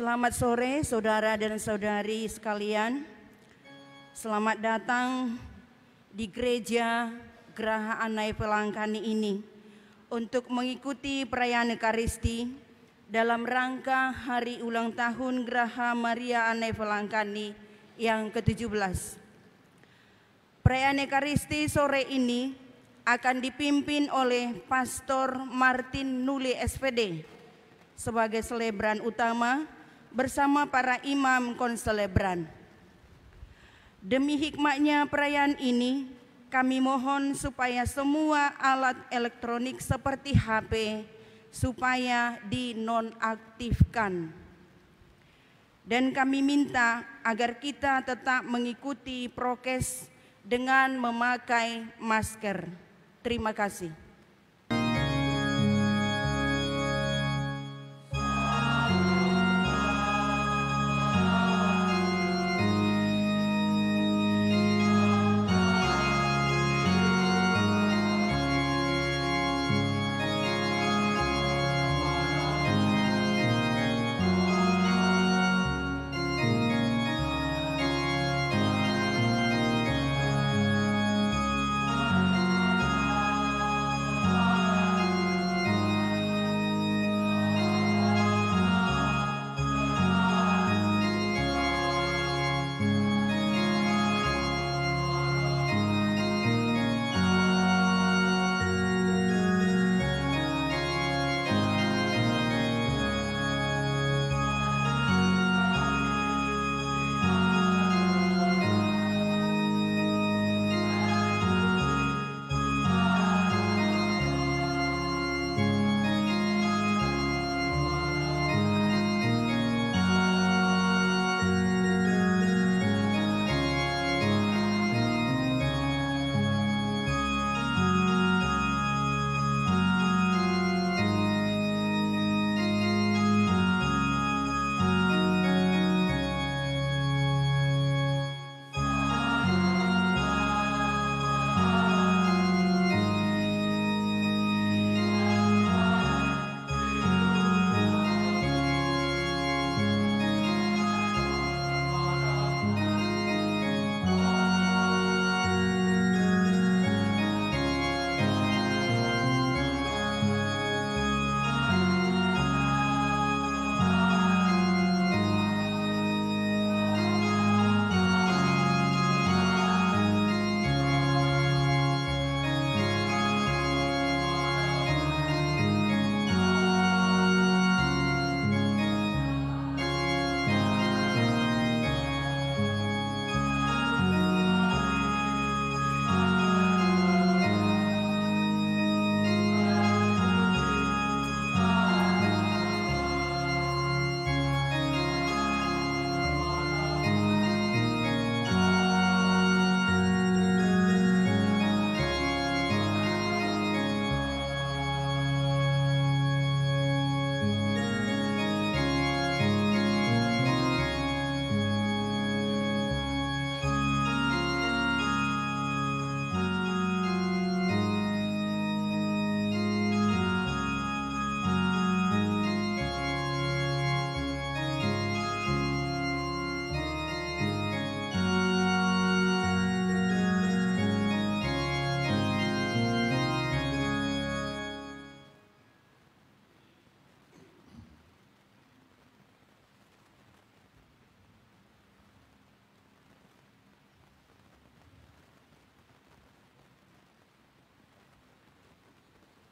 Selamat sore saudara dan saudari sekalian. Selamat datang di gereja Geraha Anai Velangkani ini untuk mengikuti perayaan Ekaristi dalam rangka hari ulang tahun Geraha Maria Anai Velangkani yang ke-17. Perayaan Ekaristi sore ini akan dipimpin oleh Pastor Martin Nuli SPD sebagai selebran utama bersama para imam konselebran. Demi hikmatnya perayaan ini, kami mohon supaya semua alat elektronik seperti HP supaya dinonaktifkan. Dan kami minta agar kita tetap mengikuti prokes dengan memakai masker. Terima kasih.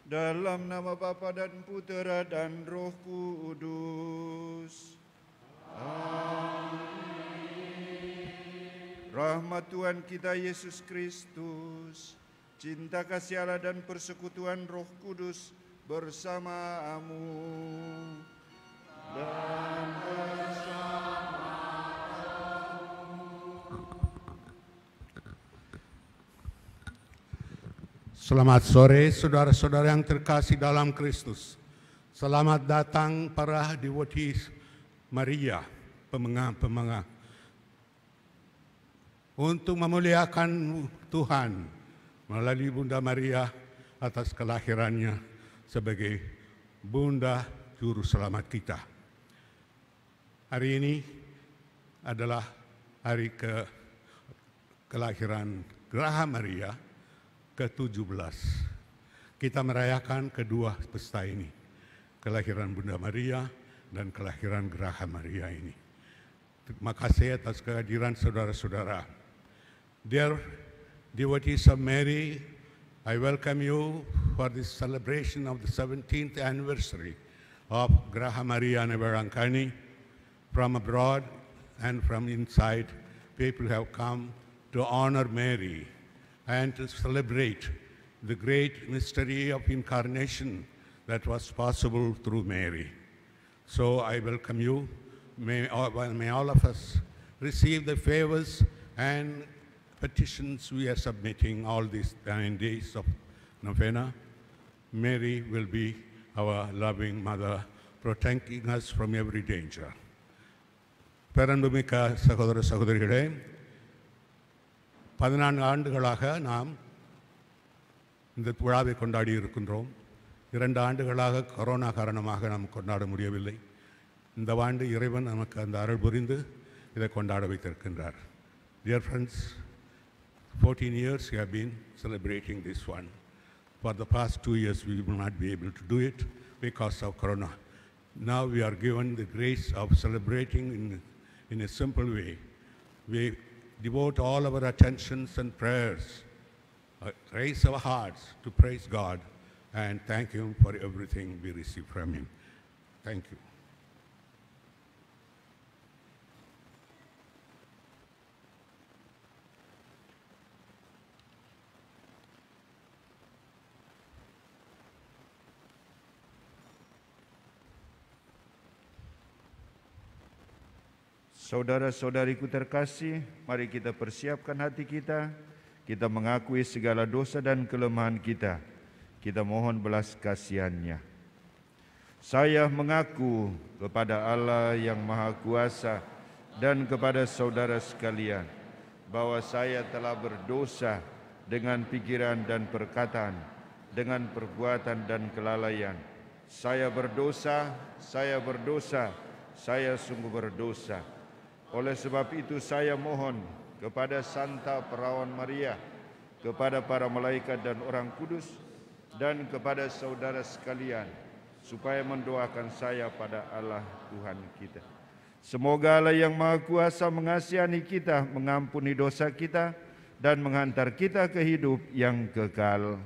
Dalam nama Bapa dan Putera dan Roh Kudus. Amin. Rahmat Tuhan kita Yesus Kristus, cinta kasih Allah dan persekutuan Roh Kudus bersamamu dan bersama. Selamat sore saudara-saudara yang terkasih dalam Kristus. Selamat datang para devotees Maria, pemengah-pemengah, untuk memuliakan Tuhan melalui Bunda Maria atas kelahirannya sebagai Bunda Juru Selamat kita. Hari ini adalah hari kelahiran Graha Maria ke-17. Kita merayakan kedua pesta ini, kelahiran Bunda Maria dan kelahiran Graha Maria ini. Terima kasih atas kehadiran saudara-saudara. Dear devotees of Mary, I welcome you for this celebration of the 17th anniversary of Graha Maria Nevarangkani. From abroad and from inside, people have come to honor Mary and to celebrate the great mystery of incarnation that was possible through Mary. So I welcome you. May all of us receive the favors and petitions we are submitting all these 9 days of novena. Mary will be our loving mother, protecting us from every danger. பெரன்புமிக்க சகோதர சகோதரிகளே, 14 ஆண்டுகளாக நாம் இந்த விழாவை கொண்டாடி இருக்கின்றோம். 2 ஆண்டுகளாக கொரோனா காரணமாக நாம் கொண்டாட முடியவில்லை. இந்த ஆண்டு இறைவன் நமக்கு அந்த அருள் புரிந்து இதை கொண்டாட வைத்திருக்கின்றார். Dear friends, 14 years we have been celebrating this one. For the past 2 years we will not be able to do it because of corona. Now we are given the grace of celebrating in a simple way. We devote all our attentions and prayers, raise our hearts to praise God and thank Him for everything we receive from Him. Thank you. Saudara-saudariku terkasih, mari kita persiapkan hati kita. Kita mengakui segala dosa dan kelemahan kita. Kita mohon belas kasihan-Nya. Saya mengaku kepada Allah yang Maha Kuasa dan kepada saudara sekalian bahwa saya telah berdosa dengan pikiran dan perkataan, dengan perbuatan dan kelalaian. Saya berdosa, saya sungguh berdosa. Oleh sebab itu saya mohon kepada Santa Perawan Maria, kepada para malaikat dan orang kudus, dan kepada saudara sekalian, supaya mendoakan saya pada Allah Tuhan kita. Semoga Allah yang Maha Kuasa mengasihani kita, mengampuni dosa kita, dan menghantar kita ke hidup yang kekal.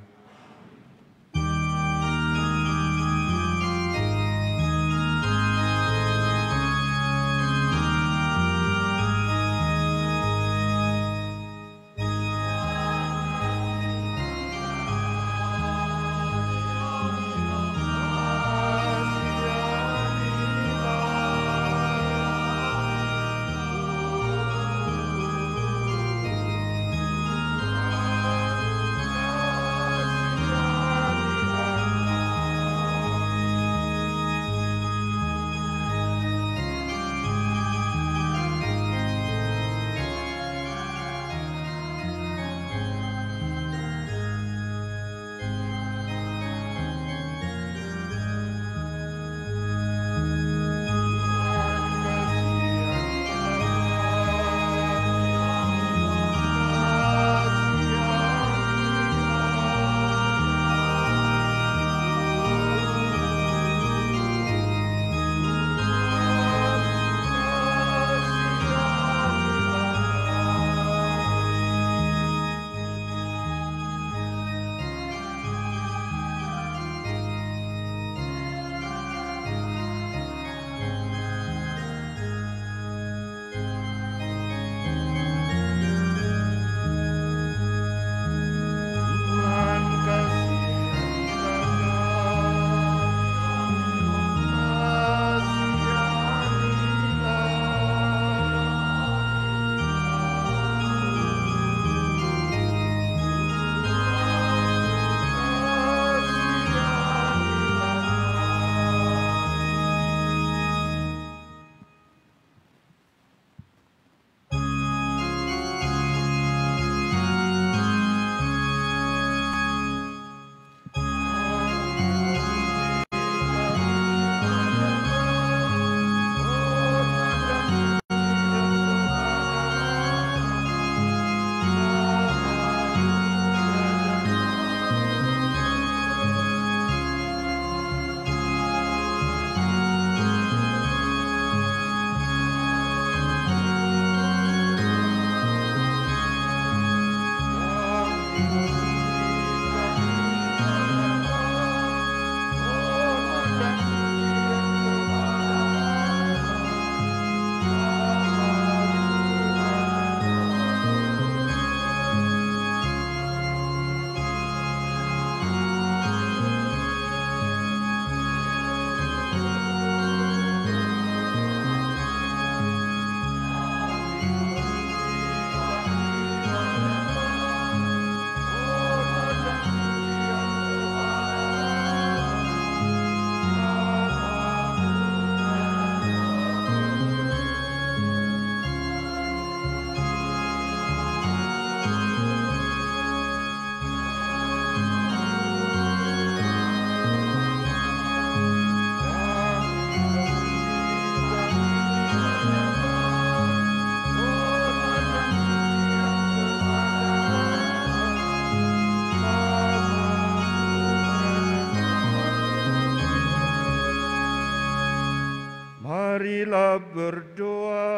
Marilah berdoa.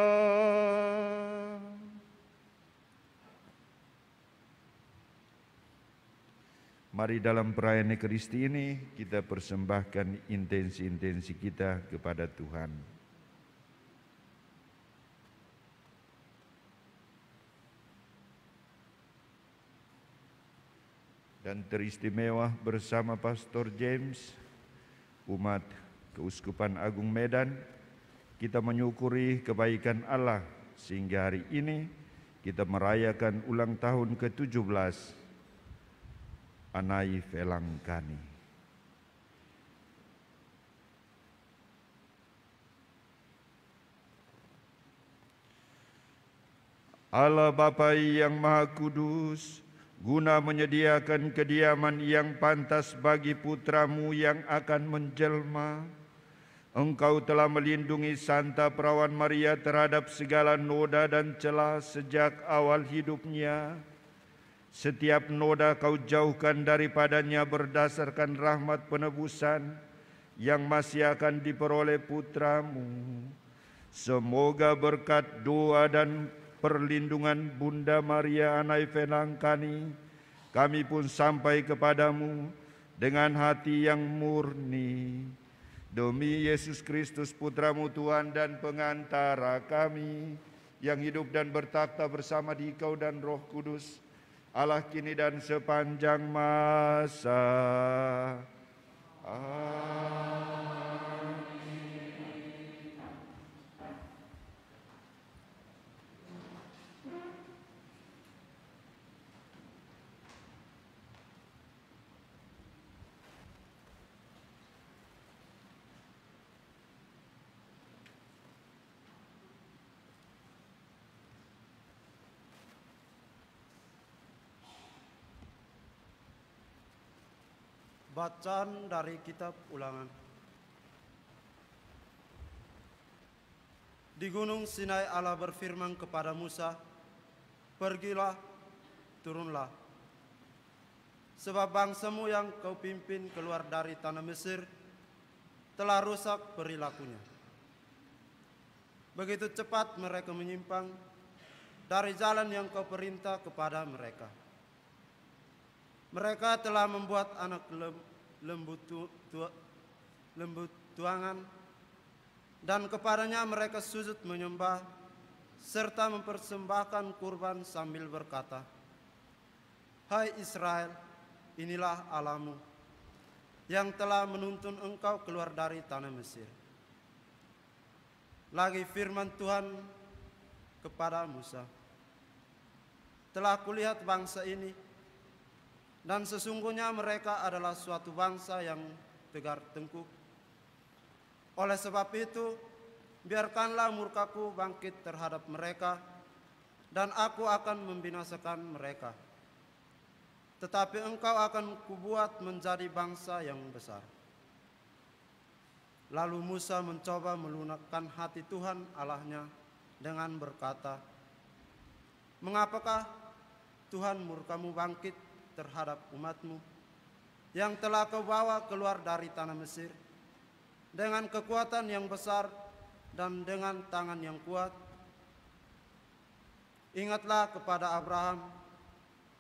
Mari dalam perayaan Ekaristi ini kita persembahkan intensi-intensi kita kepada Tuhan. Dan teristimewa bersama Pastor James, umat Keuskupan Agung Medan, kita menyukuri kebaikan Allah sehingga hari ini kita merayakan ulang tahun ke-17 Anai Velangkani. Allah Bapa yang Maha Kudus, guna menyediakan kediaman yang pantas bagi putra-Mu yang akan menjelma, Engkau telah melindungi Santa Perawan Maria terhadap segala noda dan celah sejak awal hidupnya. Setiap noda Kau jauhkan daripadanya berdasarkan rahmat penebusan yang masih akan diperoleh putra-Mu. Semoga berkat doa dan perlindungan Bunda Maria Anai Velangkani, kami pun sampai kepadamu dengan hati yang murni. Demi Yesus Kristus Putra-Mu Tuhan dan pengantara kami, yang hidup dan bertakhta bersama Dikau dan Roh Kudus, Allah kini dan sepanjang masa. Bacaan dari Kitab Ulangan. Di Gunung Sinai Allah berfirman kepada Musa, "Pergilah, turunlah, sebab bangsamu yang kau pimpin keluar dari tanah Mesir telah rusak perilakunya. Begitu cepat mereka menyimpang dari jalan yang kau perintah kepada mereka. Mereka telah membuat anak lembu tuangan, dan kepadanya mereka sujud menyembah, serta mempersembahkan kurban sambil berkata, 'Hai Israel, inilah Allahmu, yang telah menuntun engkau keluar dari tanah Mesir.' Lagi firman Tuhan kepada Musa, 'Telah kulihat bangsa ini, dan sesungguhnya mereka adalah suatu bangsa yang tegar tengkuk. Oleh sebab itu, biarkanlah murkaku bangkit terhadap mereka, dan aku akan membinasakan mereka. Tetapi engkau akan kubuat menjadi bangsa yang besar.' Lalu Musa mencoba melunakkan hati Tuhan Allahnya dengan berkata, 'Mengapakah Tuhan murkamu bangkit terhadap umatmu yang telah kau bawa keluar dari tanah Mesir dengan kekuatan yang besar dan dengan tangan yang kuat? Ingatlah kepada Abraham,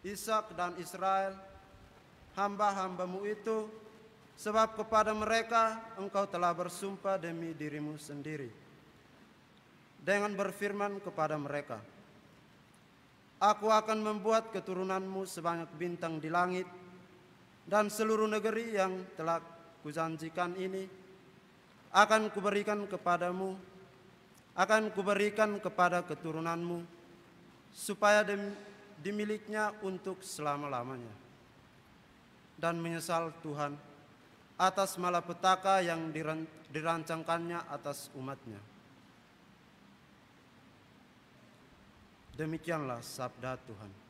Ishak dan Israel, hamba-hambamu itu, sebab kepada mereka engkau telah bersumpah demi dirimu sendiri, dengan berfirman kepada mereka, Aku akan membuat keturunanmu sebanyak bintang di langit, dan seluruh negeri yang telah kujanjikan ini akan kuberikan kepadamu, akan kuberikan kepada keturunanmu, supaya dimiliknya untuk selama-lamanya.' Dan menyesal Tuhan atas malapetaka yang dirancangkannya atas umatnya." Demikianlah sabda Tuhan.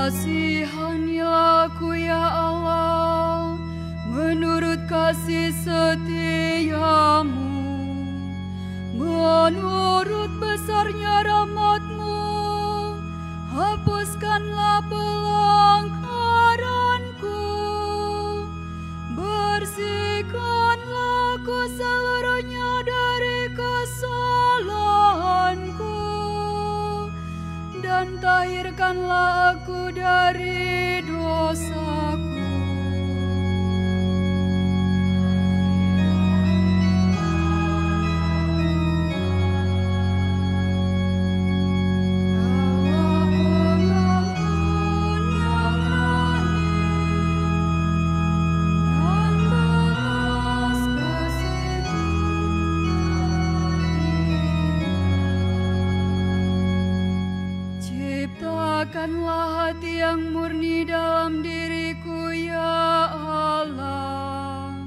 Kasihanilah aku ya Allah, menurut kasih setiamu, menurut besarnya rahmat-Mu, hapuskanlah pelanggaranku, bersihkanlah aku seluruhnya dari kesalahanku, dan tahirkanlah aku dari dosaku. Ciptakanlah hati yang murni dalam diriku ya Allah,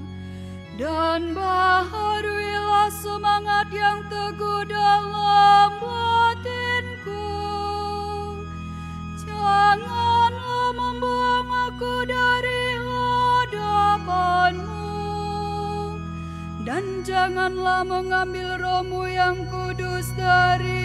dan baharuilah semangat yang teguh dalam batinku. Janganlah membuang aku dari hadapan-Mu, dan janganlah mengambil Roh-Mu yang kudus daripadaku.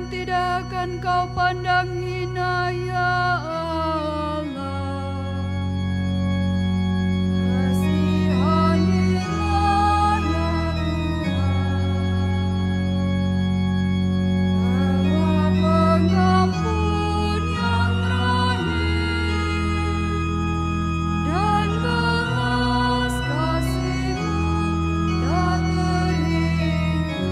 Tidak akan Kau pandang hina ya Allah. Kasihanilah ya Tuhan, Allah pengampun yang rahim, dan belas kasih-Mu tak terhingga.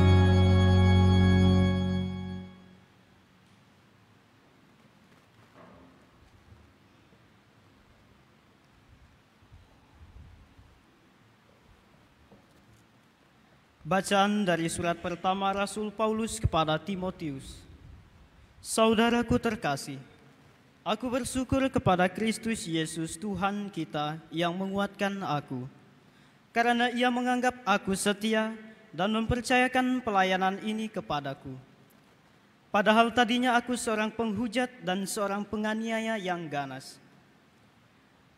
Bacaan dari surat pertama Rasul Paulus kepada Timotius. Saudaraku terkasih, aku bersyukur kepada Kristus Yesus Tuhan kita yang menguatkan aku, karena Ia menganggap aku setia dan mempercayakan pelayanan ini kepadaku. Padahal tadinya aku seorang penghujat dan seorang penganiaya yang ganas.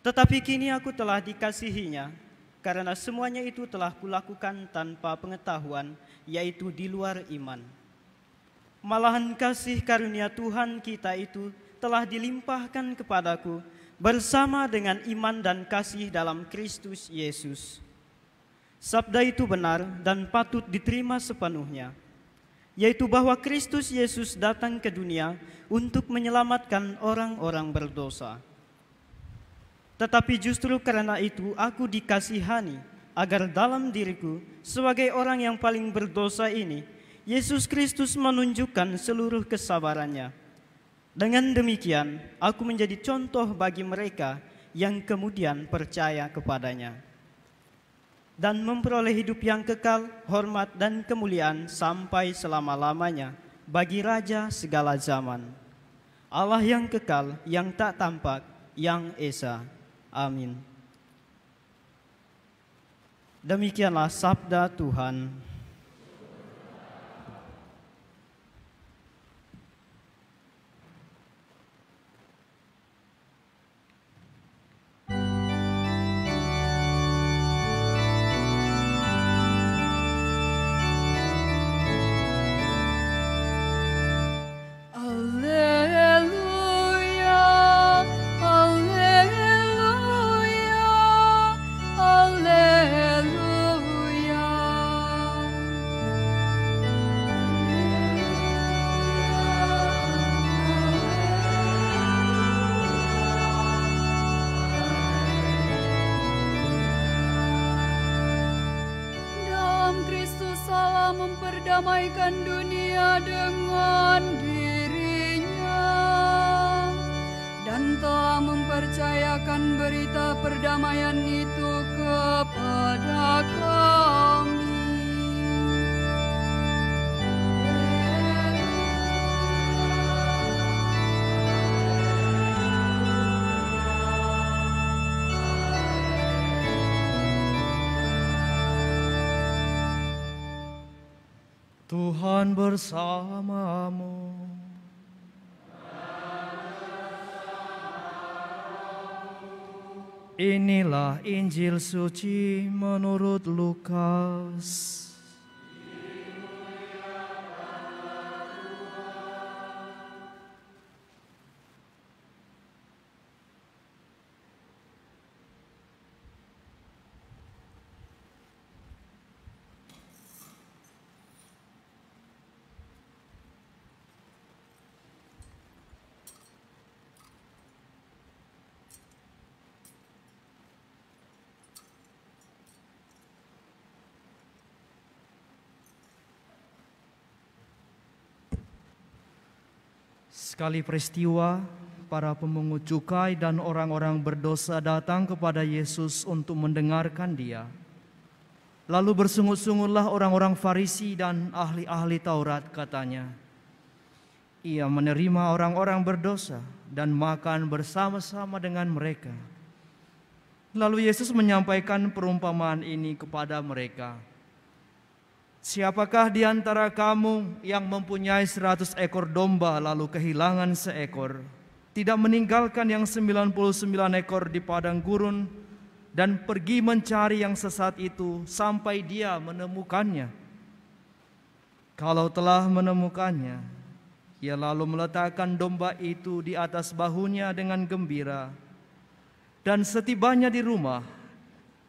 Tetapi kini aku telah dikasihinya, karena semuanya itu telah kulakukan tanpa pengetahuan, yaitu di luar iman. Malahan kasih karunia Tuhan kita itu telah dilimpahkan kepadaku bersama dengan iman dan kasih dalam Kristus Yesus. Sabda itu benar dan patut diterima sepenuhnya, yaitu bahwa Kristus Yesus datang ke dunia untuk menyelamatkan orang-orang berdosa. Tetapi justru karena itu aku dikasihani, agar dalam diriku sebagai orang yang paling berdosa ini, Yesus Kristus menunjukkan seluruh kesabarannya. Dengan demikian, aku menjadi contoh bagi mereka yang kemudian percaya kepadanya, dan memperoleh hidup yang kekal, hormat dan kemuliaan sampai selama-lamanya bagi Raja segala zaman, Allah yang kekal, yang tak tampak, yang esa. Amin. Demikianlah sabda Tuhan. Haleluya, haleluya. mendamaikan dunia dengan dirinya dan telah mempercayakan berita perdamaian itu kepada kami. Tuhan bersamamu. Inilah Injil suci menurut Lukas. Sekali peristiwa, para pemungut cukai dan orang-orang berdosa datang kepada Yesus untuk mendengarkan Dia. Lalu bersungut-sungutlah orang-orang Farisi dan ahli-ahli Taurat, katanya, Ia menerima orang-orang berdosa dan makan bersama-sama dengan mereka. Lalu Yesus menyampaikan perumpamaan ini kepada mereka. Siapakah di antara kamu yang mempunyai 100 ekor domba lalu kehilangan seekor, tidak meninggalkan yang 99 ekor di padang gurun dan pergi mencari yang sesat itu sampai dia menemukannya? Kalau telah menemukannya, ia lalu meletakkan domba itu di atas bahunya dengan gembira, dan setibanya di rumah,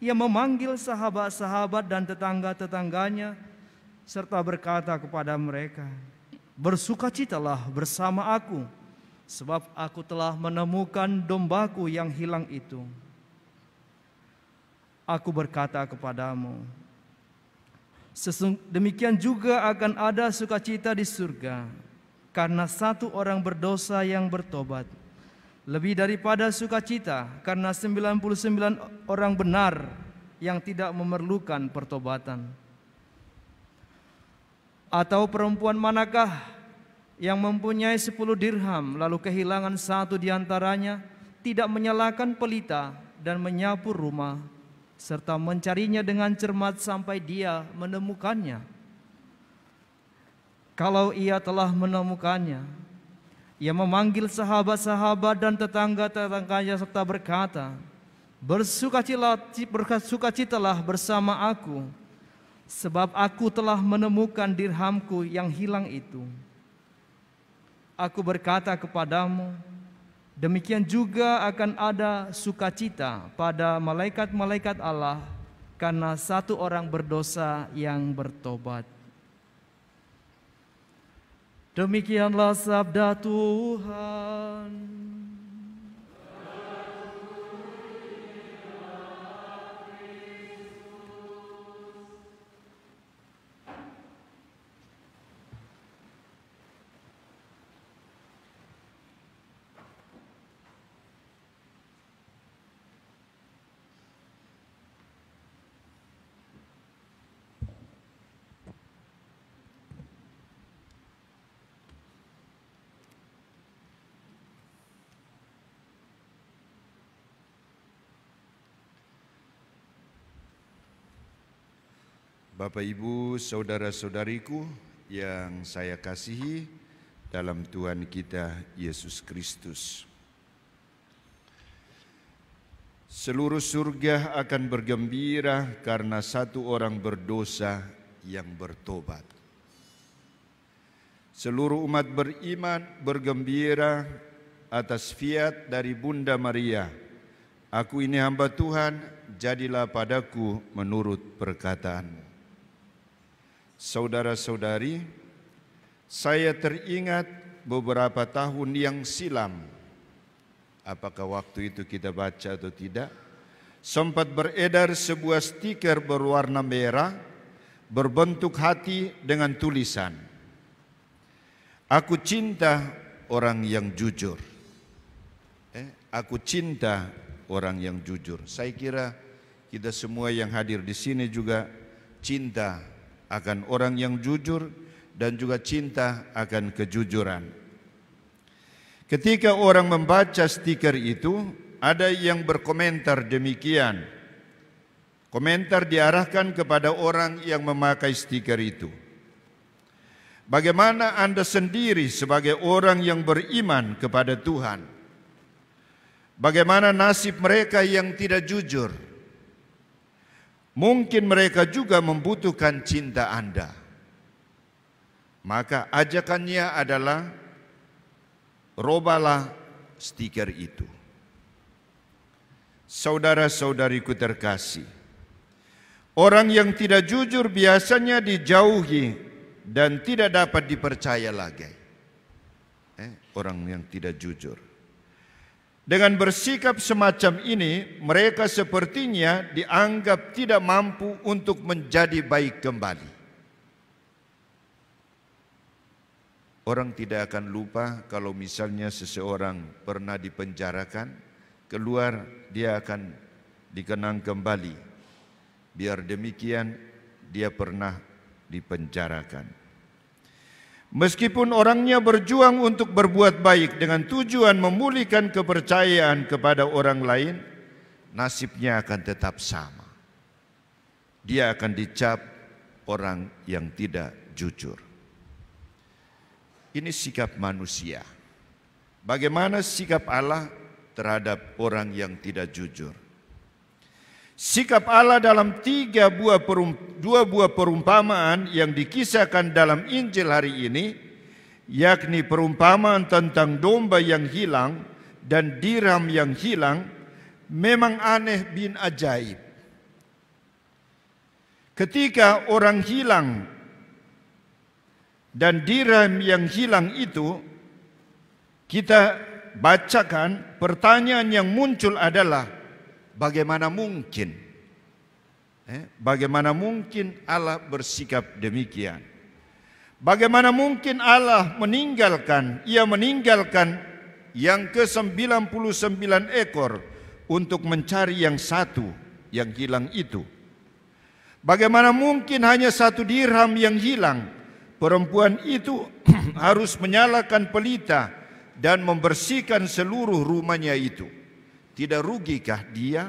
ia memanggil sahabat-sahabat dan tetangga-tetangganya serta berkata kepada mereka, bersukacitalah bersama aku, sebab aku telah menemukan dombaku yang hilang itu. Aku berkata kepadamu, demikian juga akan ada sukacita di surga karena satu orang berdosa yang bertobat, lebih daripada sukacita karena 99 orang benar yang tidak memerlukan pertobatan. Atau perempuan manakah yang mempunyai 10 dirham lalu kehilangan satu di antaranya, tidak menyalakan pelita dan menyapu rumah, serta mencarinya dengan cermat sampai dia menemukannya? Kalau ia telah menemukannya, ia memanggil sahabat-sahabat dan tetangga-tetangganya serta berkata, bersukacitalah bersama aku, sebab aku telah menemukan dirhamku yang hilang itu. Aku berkata kepadamu, demikian juga akan ada sukacita pada malaikat-malaikat Allah karena satu orang berdosa yang bertobat. Demikianlah sabda Tuhan. Bapak, Ibu, saudara-saudariku yang saya kasihi dalam Tuhan kita Yesus Kristus. Seluruh surga akan bergembira karena satu orang berdosa yang bertobat. Seluruh umat beriman bergembira atas fiat dari Bunda Maria, aku ini hamba Tuhan, jadilah padaku menurut perkataanmu. Saudara-saudari, saya teringat beberapa tahun yang silam, apakah waktu itu kita baca atau tidak, sempat beredar sebuah stiker berwarna merah berbentuk hati dengan tulisan, "Aku cinta orang yang jujur." Aku cinta orang yang jujur. Saya kira kita semua yang hadir di sini juga cinta akan orang yang jujur dan juga cinta akan kejujuran. Ketika orang membaca stiker itu, ada yang berkomentar demikian. Komentar diarahkan kepada orang yang memakai stiker itu. Bagaimana Anda sendiri sebagai orang yang beriman kepada Tuhan? Bagaimana nasib mereka yang tidak jujur? Mungkin mereka juga membutuhkan cinta Anda. Maka ajakannya adalah robalah stiker itu. Saudara-saudariku terkasih, orang yang tidak jujur biasanya dijauhi dan tidak dapat dipercaya lagi. Orang yang tidak jujur. Dengan bersikap semacam ini, mereka sepertinya dianggap tidak mampu untuk menjadi baik kembali. Orang tidak akan lupa kalau misalnya seseorang pernah dipenjarakan, keluar dia akan dikenang kembali. Biar demikian dia pernah dipenjarakan. Meskipun orangnya berjuang untuk berbuat baik dengan tujuan memulihkan kepercayaan kepada orang lain, nasibnya akan tetap sama. Dia akan dicap orang yang tidak jujur. Ini sikap manusia. Bagaimana sikap Allah terhadap orang yang tidak jujur? Sikap Allah dalam dua buah perumpamaan yang dikisahkan dalam Injil hari ini, yakni perumpamaan tentang domba yang hilang dan dirham yang hilang, memang aneh bin ajaib. Ketika orang hilang dan dirham yang hilang itu, kita bacakan, pertanyaan yang muncul adalah, bagaimana mungkin? Bagaimana mungkin Allah bersikap demikian? Bagaimana mungkin Allah meninggalkan yang ke-99 ekor untuk mencari yang satu yang hilang itu? Bagaimana mungkin hanya satu dirham yang hilang? Perempuan itu harus menyalakan pelita dan membersihkan seluruh rumahnya itu. Tidak rugikah dia?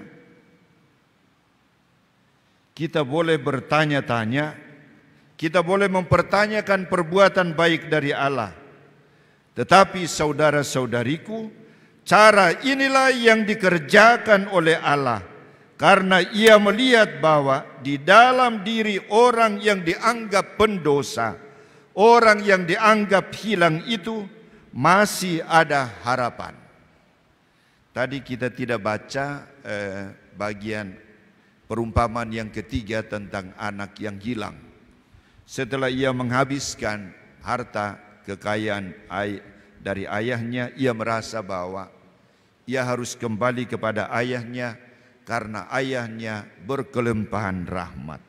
Kita boleh bertanya-tanya, kita boleh mempertanyakan perbuatan baik dari Allah. Tetapi saudara-saudariku, cara inilah yang dikerjakan oleh Allah, karena Ia melihat bahwa di dalam diri orang yang dianggap pendosa, orang yang dianggap hilang itu masih ada harapan. Tadi kita tidak baca bagian perumpamaan yang ketiga tentang anak yang hilang. Setelah ia menghabiskan harta kekayaan dari ayahnya, ia merasa bahwa ia harus kembali kepada ayahnya karena ayahnya berkelimpahan rahmat.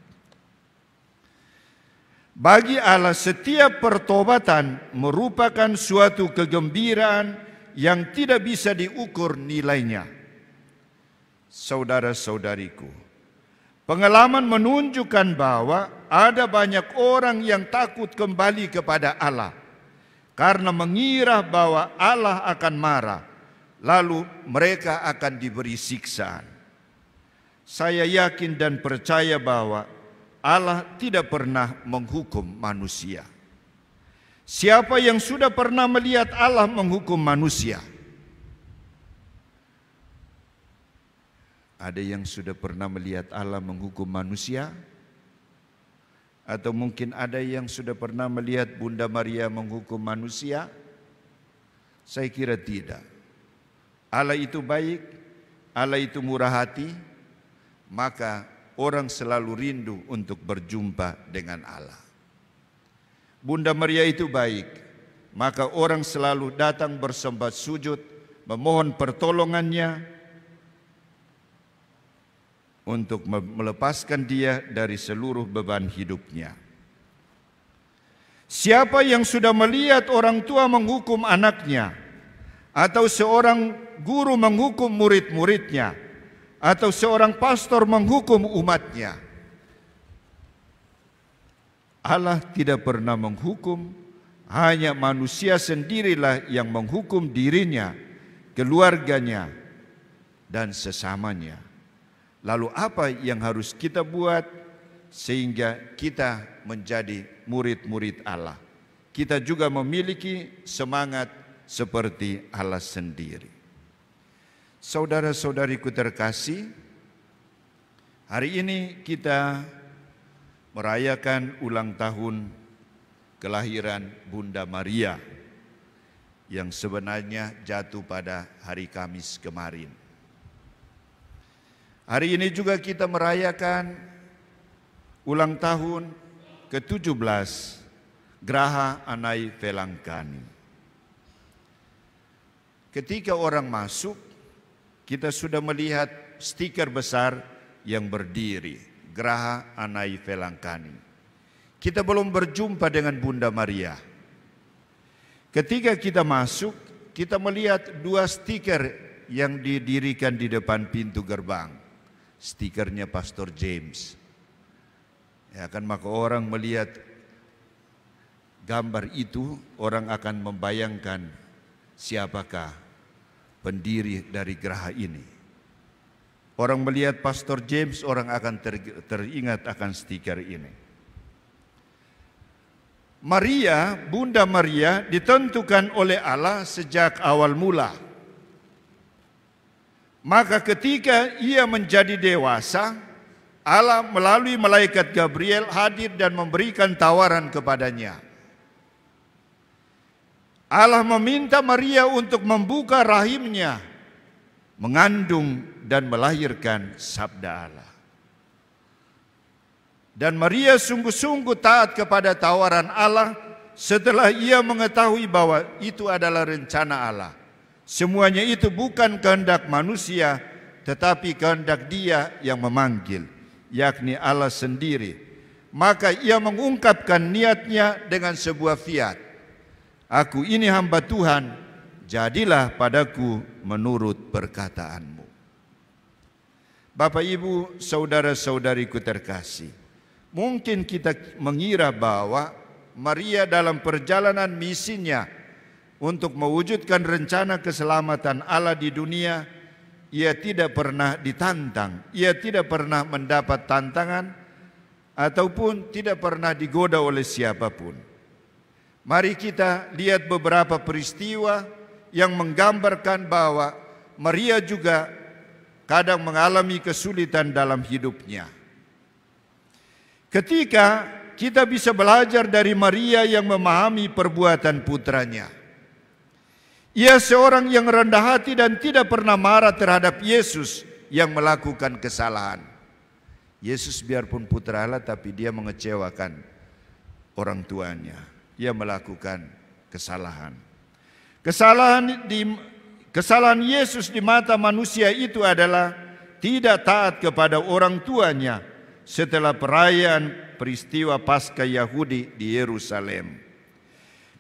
Bagi Allah setiap pertobatan merupakan suatu kegembiraan yang tidak bisa diukur nilainya. Saudara-saudariku, pengalaman menunjukkan bahwa ada banyak orang yang takut kembali kepada Allah karena mengira bahwa Allah akan marah, lalu mereka akan diberi siksaan. Saya yakin dan percaya bahwa Allah tidak pernah menghukum manusia. Siapa yang sudah pernah melihat Allah menghukum manusia? Ada yang sudah pernah melihat Allah menghukum manusia? Atau mungkin ada yang sudah pernah melihat Bunda Maria menghukum manusia? Saya kira tidak. Allah itu baik, Allah itu murah hati, maka orang selalu rindu untuk berjumpa dengan Allah. Bunda Maria itu baik, maka orang selalu datang bersembah sujud, memohon pertolongannya. untuk melepaskan dia dari seluruh beban hidupnya. Siapa yang sudah melihat orang tua menghukum anaknya, atau seorang guru menghukum murid-muridnya, atau seorang pastor menghukum umatnya, Allah tidak pernah menghukum, hanya manusia sendirilah yang menghukum dirinya, keluarganya, dan sesamanya. Lalu apa yang harus kita buat sehingga kita menjadi murid-murid Allah? Kita juga memiliki semangat seperti Allah sendiri. Saudara-saudariku terkasih, hari ini kita merayakan ulang tahun kelahiran Bunda Maria yang sebenarnya jatuh pada hari Kamis kemarin. Hari ini juga kita merayakan ulang tahun ke-17 Graha Anai Velangkani. Ketika orang masuk, kita sudah melihat stiker besar yang berdiri, Graha Anai Velangkani. Kita belum berjumpa dengan Bunda Maria. Ketika kita masuk, kita melihat dua stiker yang didirikan di depan pintu gerbang. Stikernya Pastor James. Ya kan, maka orang melihat gambar itu, orang akan membayangkan siapakah pendiri dari geraha ini. Orang melihat Pastor James, orang akan teringat akan stiker ini. Maria, Bunda Maria ditentukan oleh Allah sejak awal mula. Maka ketika ia menjadi dewasa, Allah melalui malaikat Gabriel hadir dan memberikan tawaran kepadanya. Allah meminta Maria untuk membuka rahimnya, mengandung dan melahirkan sabda Allah. Dan Maria sungguh-sungguh taat kepada tawaran Allah setelah ia mengetahui bahwa itu adalah rencana Allah. Semuanya itu bukan kehendak manusia, tetapi kehendak Dia yang memanggil, yakni Allah sendiri. Maka ia mengungkapkan niatnya dengan sebuah fiat. Aku ini hamba Tuhan, jadilah padaku menurut perkataanmu. Bapak, Ibu, saudara-saudariku terkasih, mungkin kita mengira bahwa Maria dalam perjalanan misinya untuk mewujudkan rencana keselamatan Allah di dunia, ia tidak pernah ditantang, ia tidak pernah mendapat tantangan, ataupun tidak pernah digoda oleh siapapun. Mari kita lihat beberapa peristiwa yang menggambarkan bahwa Maria juga kadang mengalami kesulitan dalam hidupnya. Ketika kita bisa belajar dari Maria yang memahami perbuatan putranya. Ia seorang yang rendah hati dan tidak pernah marah terhadap Yesus yang melakukan kesalahan. Yesus biarpun putra Allah, tapi dia mengecewakan orang tuanya. Ia melakukan kesalahan. Kesalahan Yesus di mata manusia itu adalah tidak taat kepada orang tuanya setelah perayaan peristiwa Paskah Yahudi di Yerusalem.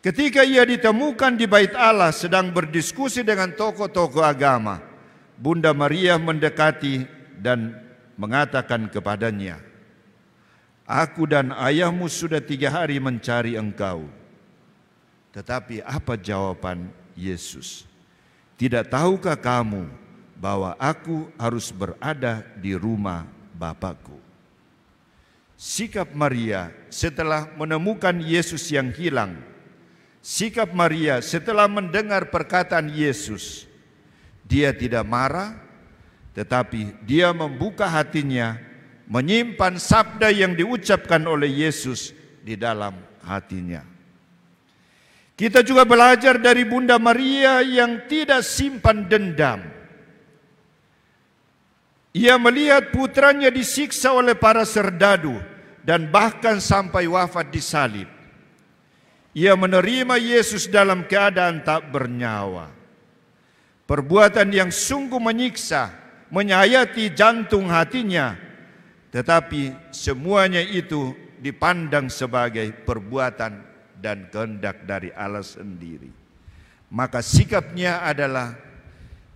Ketika ia ditemukan di bait Allah sedang berdiskusi dengan tokoh-tokoh agama, Bunda Maria mendekati dan mengatakan kepadanya, "Aku dan ayahmu sudah 3 hari mencari engkau." Tetapi apa jawaban Yesus? "Tidak tahukah kamu bahwa aku harus berada di rumah Bapakku?" Sikap Maria setelah menemukan Yesus yang hilang, sikap Maria setelah mendengar perkataan Yesus, dia tidak marah, tetapi dia membuka hatinya, menyimpan sabda yang diucapkan oleh Yesus di dalam hatinya. Kita juga belajar dari Bunda Maria yang tidak simpan dendam. Ia melihat putranya disiksa oleh para serdadu dan bahkan sampai wafat di salib. Ia menerima Yesus dalam keadaan tak bernyawa. Perbuatan yang sungguh menyiksa, menyayati jantung hatinya, tetapi semuanya itu dipandang sebagai perbuatan dan kehendak dari Allah sendiri. Maka sikapnya adalah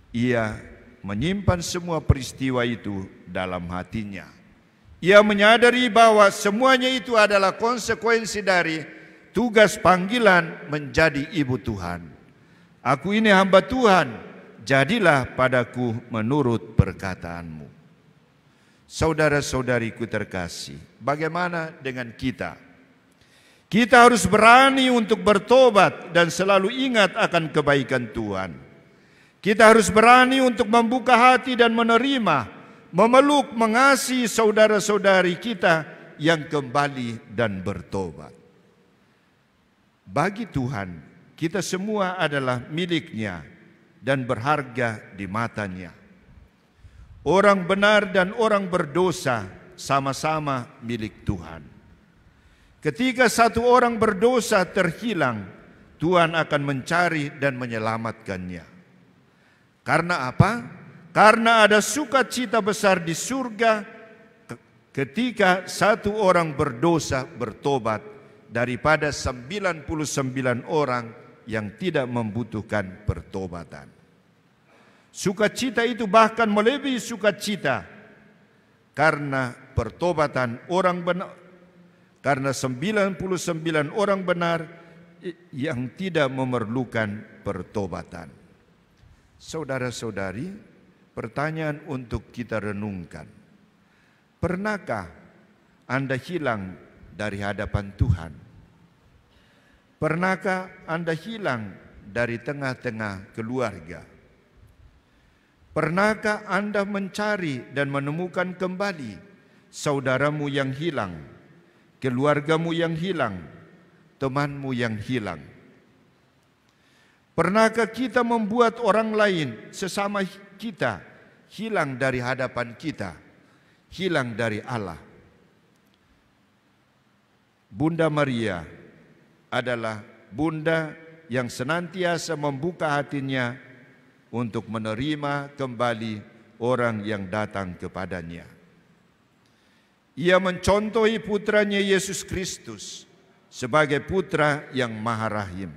ia menyimpan semua peristiwa itu dalam hatinya. Ia menyadari bahwa semuanya itu adalah konsekuensi dari tugas panggilan menjadi ibu Tuhan. Aku ini hamba Tuhan, jadilah padaku menurut perkataanmu. Saudara-saudariku terkasih, bagaimana dengan kita? Kita harus berani untuk bertobat dan selalu ingat akan kebaikan Tuhan. Kita harus berani untuk membuka hati dan menerima, memeluk, mengasihi saudara-saudari kita yang kembali dan bertobat. Bagi Tuhan, kita semua adalah miliknya dan berharga di matanya. Orang benar dan orang berdosa sama-sama milik Tuhan. Ketika satu orang berdosa terhilang, Tuhan akan mencari dan menyelamatkannya. Karena apa? Karena ada sukacita besar di surga ketika satu orang berdosa bertobat daripada 99 orang yang tidak membutuhkan pertobatan. Sukacita itu bahkan melebihi sukacita karena pertobatan orang benar, karena 99 orang benar yang tidak memerlukan pertobatan. Saudara-saudari, pertanyaan untuk kita renungkan. Pernahkah Anda hilang dari hadapan Tuhan? Pernahkah Anda hilang dari tengah-tengah keluarga? Pernahkah Anda mencari dan menemukan kembali saudaramu yang hilang, keluargamu yang hilang, temanmu yang hilang? Pernahkah kita membuat orang lain sesama kita hilang dari hadapan kita, hilang dari Allah? Bunda Maria adalah bunda yang senantiasa membuka hatinya untuk menerima kembali orang yang datang kepadanya. Ia mencontohi putranya Yesus Kristus sebagai putra yang maha rahim.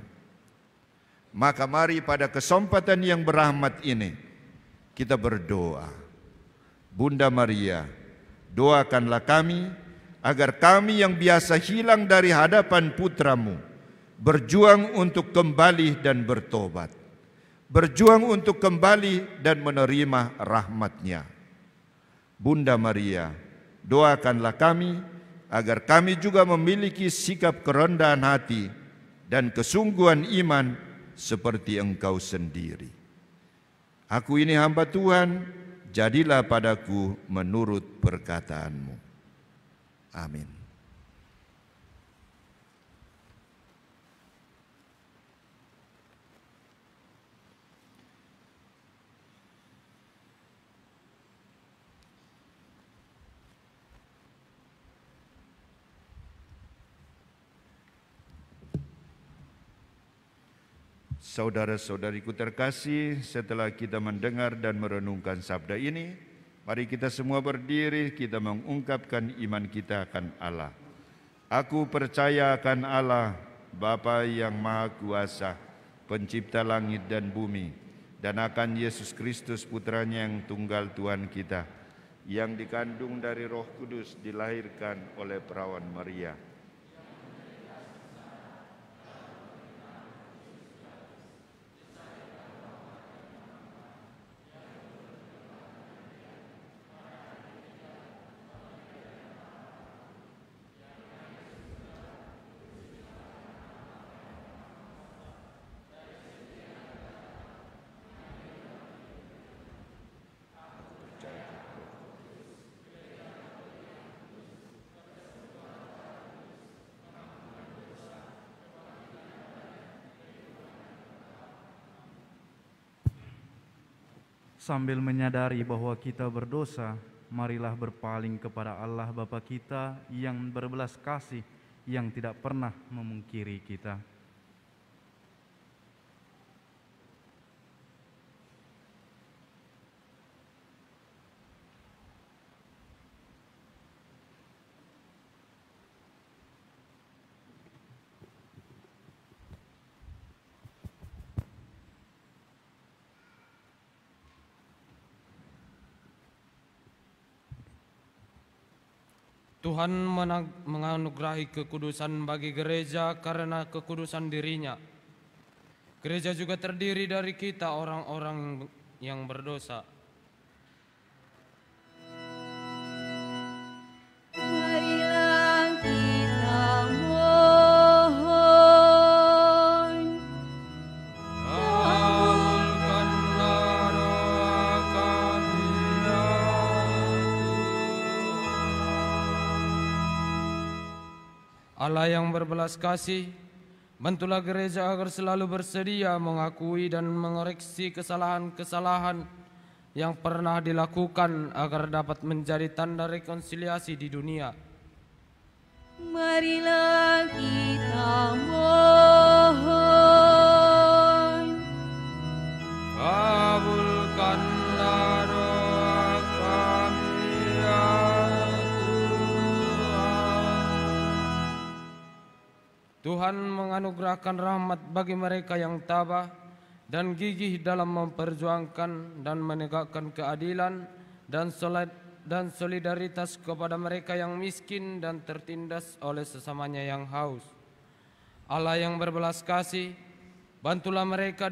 Maka mari pada kesempatan yang berahmat ini kita berdoa. Bunda Maria, doakanlah kami agar kami yang biasa hilang dari hadapan putramu berjuang untuk kembali dan bertobat, berjuang untuk kembali dan menerima rahmat-Nya. Bunda Maria, doakanlah kami agar kami juga memiliki sikap kerendahan hati dan kesungguhan iman seperti Engkau sendiri. Aku ini hamba Tuhan, jadilah padaku menurut perkataanmu. Amin. Saudara-saudariku terkasih, setelah kita mendengar dan merenungkan sabda ini, mari kita semua berdiri, kita mengungkapkan iman kita akan Allah. Aku percaya akan Allah, Bapa yang Maha Kuasa, pencipta langit dan bumi, dan akan Yesus Kristus putranya yang tunggal Tuhan kita, yang dikandung dari Roh Kudus, dilahirkan oleh perawan Maria, Sambil menyadari bahwa kita berdosa, marilah berpaling kepada Allah Bapa kita yang berbelas kasih, yang tidak pernah memungkiri kita. Tuhan menganugerahi kekudusan bagi gereja karena kekudusan dirinya. Gereja juga terdiri dari kita orang-orang yang berdosa. Marilah kita mohon. Kabulkanlah doa kami ya Tuhan. Allah yang berbelas kasih, bantulah gereja agar selalu bersedia mengakui dan mengoreksi kesalahan-kesalahan yang pernah dilakukan agar dapat menjadi tanda rekonsiliasi di dunia. Marilah kita mohon. Kabulkanlah doa kami ya Tuhan menganugerahkan rahmat bagi mereka yang tabah dan gigih dalam memperjuangkan dan menegakkan keadilan dan solidaritas kepada mereka yang miskin dan tertindas oleh sesamanya yang haus. Allah yang berbelas kasih, bantulah mereka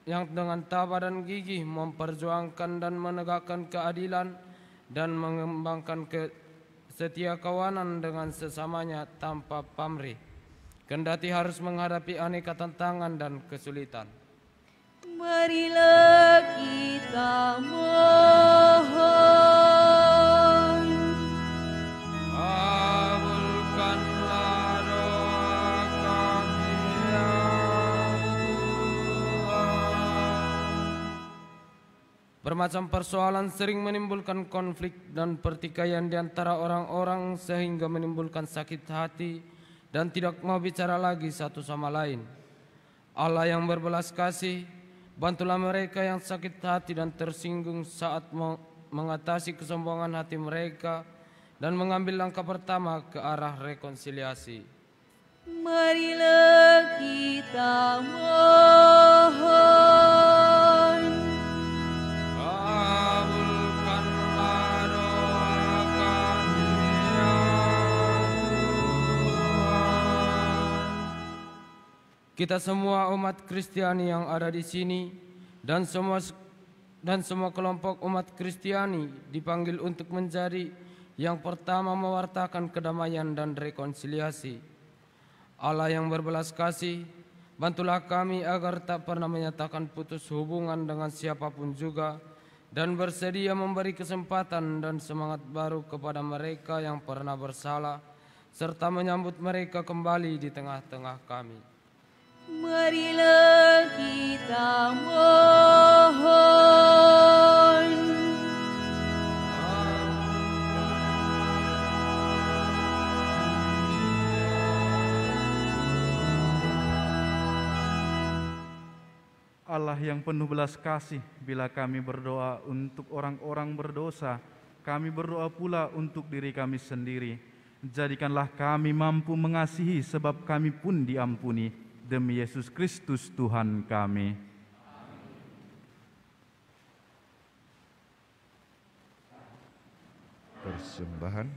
yang dengan tabah dan gigih memperjuangkan dan menegakkan keadilan dan mengembangkan setia kawanan dengan sesamanya tanpa pamrih, kendati harus menghadapi aneka tantangan dan kesulitan. Marilah kita mohon. Kabulkanlah doa kami ya Tuhan. Bermacam persoalan sering menimbulkan konflik dan pertikaian di antara orang-orang sehingga menimbulkan sakit hati dan tidak mau bicara lagi satu sama lain. Allah yang berbelas kasih, bantulah mereka yang sakit hati dan tersinggung saat mengatasi kesombongan hati mereka dan mengambil langkah pertama ke arah rekonsiliasi. Marilah kita mohon. Kabulkanlah doa kami ya Tuhan. Kita semua umat Kristiani yang ada di sini dan semua kelompok umat Kristiani dipanggil untuk menjadi yang pertama mewartakan kedamaian dan rekonsiliasi. Allah yang berbelas kasih, bantulah kami agar tak pernah menyatakan putus hubungan dengan siapapun juga dan bersedia memberi kesempatan dan semangat baru kepada mereka yang pernah bersalah serta menyambut mereka kembali di tengah-tengah kami. Marilah kita mohon. Allah yang penuh belas kasih, bila kami berdoa untuk orang-orang berdosa, kami berdoa pula untuk diri kami sendiri. Jadikanlah kami mampu mengasihi sebab kami pun diampuni. Demi Yesus Kristus Tuhan kami. Persembahan.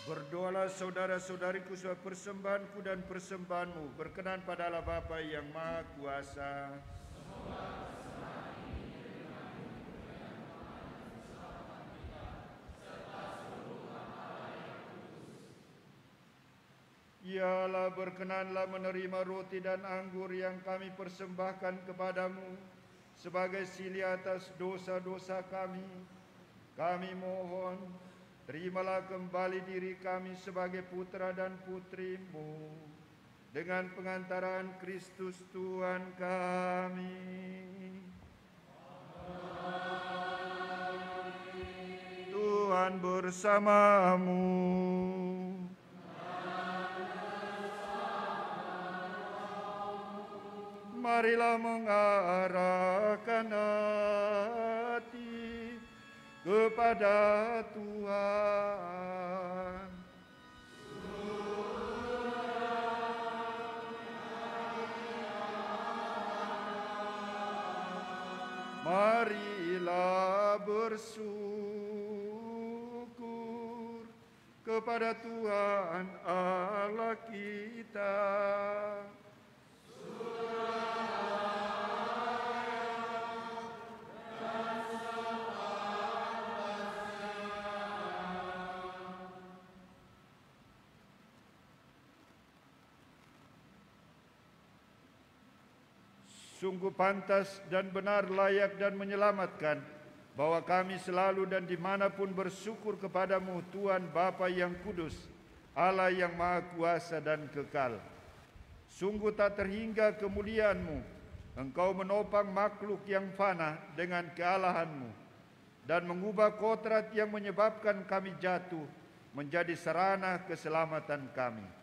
Berdoalah saudara-saudariku supaya persembahanku dan persembahanmu berkenan pada Allah Bapa yang Maha Kuasa. Ya Allah, berkenanlah menerima roti dan anggur yang kami persembahkan kepadamu sebagai sili atas dosa-dosa kami. Kami mohon, terimalah kembali diri kami sebagai putra dan putri-Mu dengan pengantaran Kristus Tuhan kami. Tuhan bersamamu. Marilah mengarahkan hati kepada Tuhan. Marilah bersyukur kepada Tuhan Allah kita. Sungguh pantas dan benar, layak dan menyelamatkan bahwa kami selalu dan dimanapun bersyukur kepadamu, Tuhan Bapa yang kudus, Allah yang Maha Kuasa dan kekal. Sungguh tak terhingga kemuliaan-Mu. Engkau menopang makhluk yang fana dengan kealahan-Mu dan mengubah kodrat yang menyebabkan kami jatuh menjadi sarana keselamatan kami.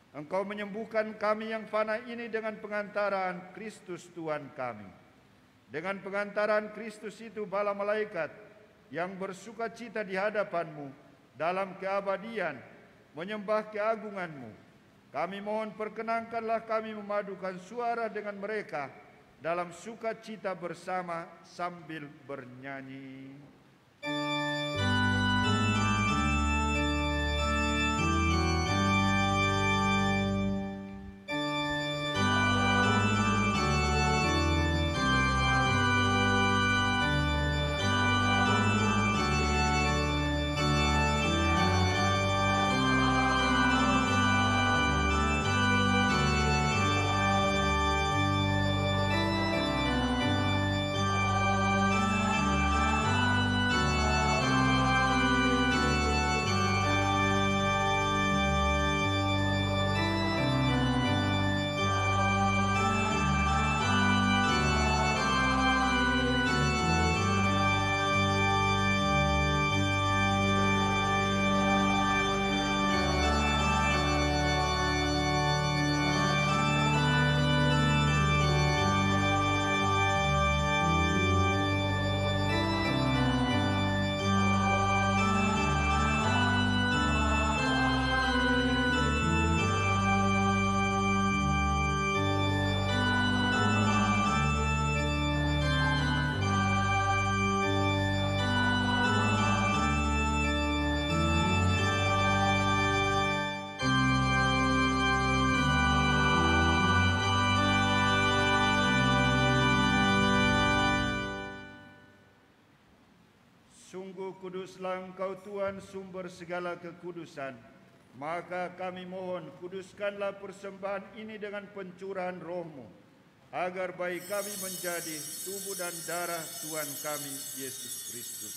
Engkau menyembuhkan kami yang fana ini dengan pengantaran Kristus Tuhan kami. Dengan pengantaran Kristus itu bala malaikat yang bersuka cita di hadapan-Mu dalam keabadian menyembah keagungan-Mu. Kami mohon perkenankanlah kami memadukan suara dengan mereka dalam sukacita bersama sambil bernyanyi. Sungguh kuduslah Engkau Tuhan, sumber segala kekudusan. Maka kami mohon, kuduskanlah persembahan ini dengan pencurahan Roh-Mu, agar bagi kami menjadi tubuh dan darah Tuhan kami, Yesus Kristus.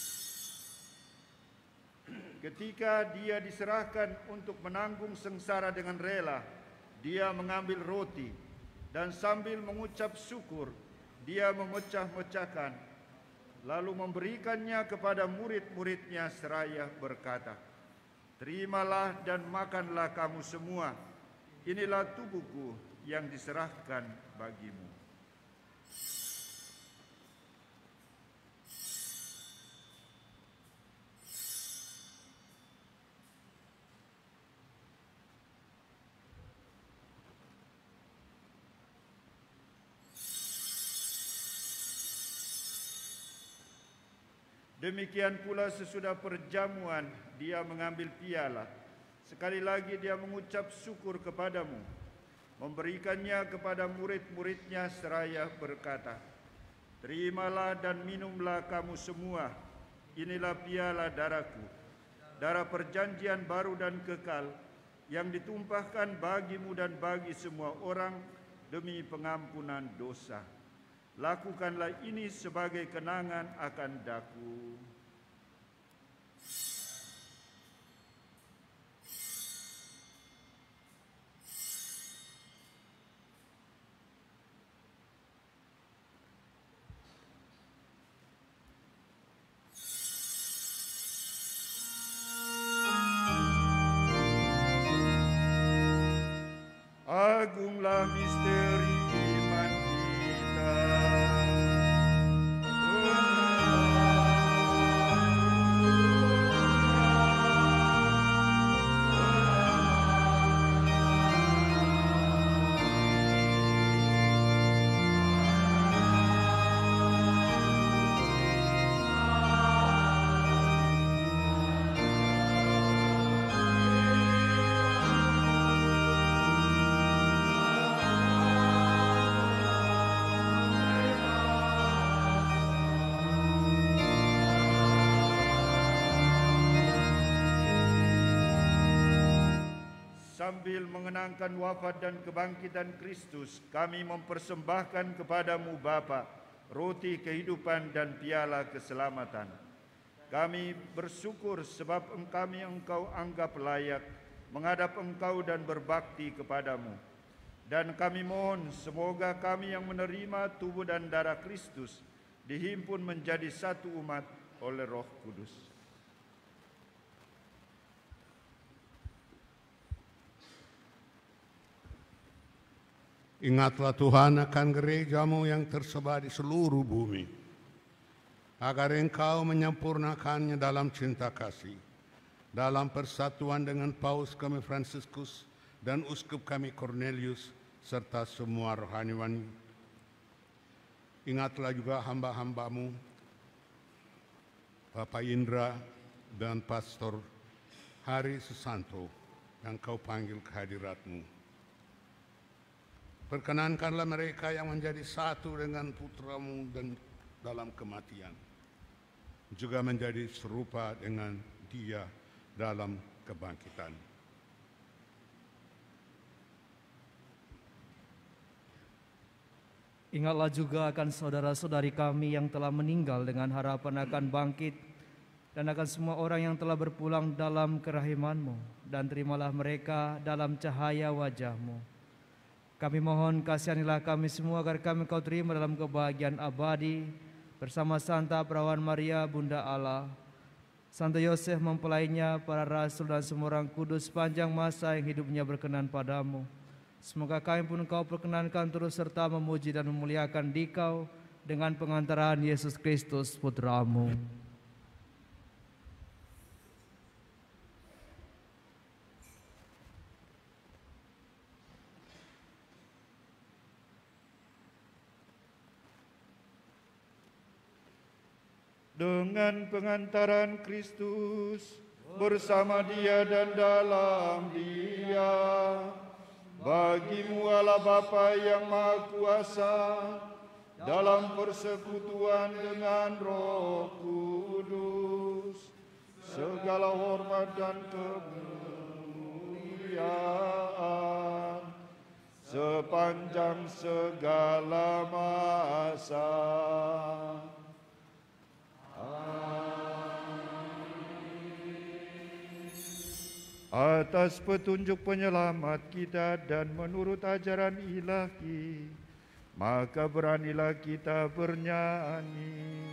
Ketika Dia diserahkan untuk menanggung sengsara dengan rela, Dia mengambil roti, dan sambil mengucap syukur, Dia memecah-mecahkan, lalu memberikannya kepada murid-muridnya seraya berkata, "Terimalah dan makanlah kamu semua, inilah tubuhku yang diserahkan bagimu." Demikian pula sesudah perjamuan, Dia mengambil piala, Sekali lagi dia mengucap syukur kepadamu, memberikannya kepada murid-muridnya seraya berkata, "Terimalah dan minumlah kamu semua, inilah piala darahku, darah perjanjian baru dan kekal, yang ditumpahkan bagimu dan bagi semua orang demi pengampunan dosa. Lakukanlah ini sebagai kenangan akan daku." Agunglah misteri iman kita. Sambil mengenangkan wafat dan kebangkitan Kristus, kami mempersembahkan kepadamu Bapa, roti kehidupan dan piala keselamatan. Kami bersyukur sebab Engkau anggap layak menghadap Engkau dan berbakti kepadamu. Dan kami mohon semoga kami yang menerima tubuh dan darah Kristus dihimpun menjadi satu umat oleh Roh Kudus. Ingatlah Tuhan akan gerejamu yang tersebar di seluruh bumi, agar Engkau menyempurnakannya dalam cinta kasih, dalam persatuan dengan Paus kami Fransiskus dan Uskup kami Cornelius, serta semua rohaniwan. Ingatlah juga hamba-hambamu, Bapak Indra dan Pastor Hari Susanto, yang Kau panggil ke hadirat-Mu. Perkenankanlah mereka yang menjadi satu dengan putramu dan dalam kematian, juga menjadi serupa dengan Dia dalam kebangkitan. Ingatlah juga akan saudara-saudari kami yang telah meninggal dengan harapan akan bangkit, dan akan semua orang yang telah berpulang dalam kerahiman-Mu, dan terimalah mereka dalam cahaya wajah-Mu. Kami mohon kasihanilah kami semua agar kami Kau terima dalam kebahagiaan abadi bersama Santa Perawan Maria Bunda Allah, Santo Yosef mempelainya, para rasul dan semua orang kudus sepanjang masa yang hidupnya berkenan padamu. Semoga kami pun Kau perkenankan terus serta memuji dan memuliakan Dikau dengan pengantaran Yesus Kristus Putra-Mu. Dengan pengantaran Kristus, bersama Dia dan dalam Dia, bagi-Mu Allah Bapa yang Maha Kuasa, dalam persekutuan dengan Roh Kudus, segala hormat dan kemuliaan sepanjang segala masa. Atas petunjuk penyelamat kita dan menurut ajaran ilahi, maka beranilah kita bernyanyi.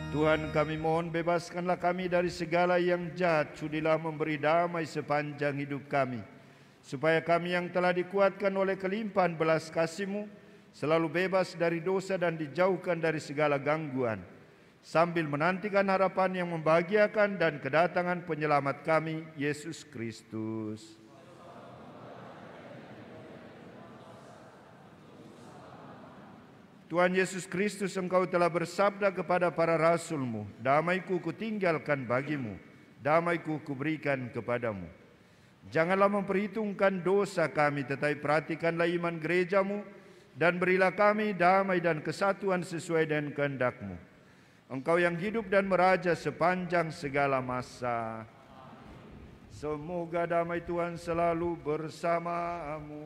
Tuhan, kami mohon bebaskanlah kami dari segala yang jahat, sudilah memberi damai sepanjang hidup kami, supaya kami yang telah dikuatkan oleh kelimpahan belas kasih-Mu selalu bebas dari dosa dan dijauhkan dari segala gangguan, sambil menantikan harapan yang membahagiakan dan kedatangan penyelamat kami, Yesus Kristus. Tuhan Yesus Kristus, Engkau telah bersabda kepada para rasul-Mu, damai-Ku kutinggalkan bagimu, damai-Ku kuberikan kepadamu. Janganlah memperhitungkan dosa kami, tetapi perhatikanlah iman gereja-Mu, dan berilah kami damai dan kesatuan sesuai dengan kehendak-Mu. Engkau yang hidup dan meraja sepanjang segala masa. Semoga damai Tuhan selalu bersamamu.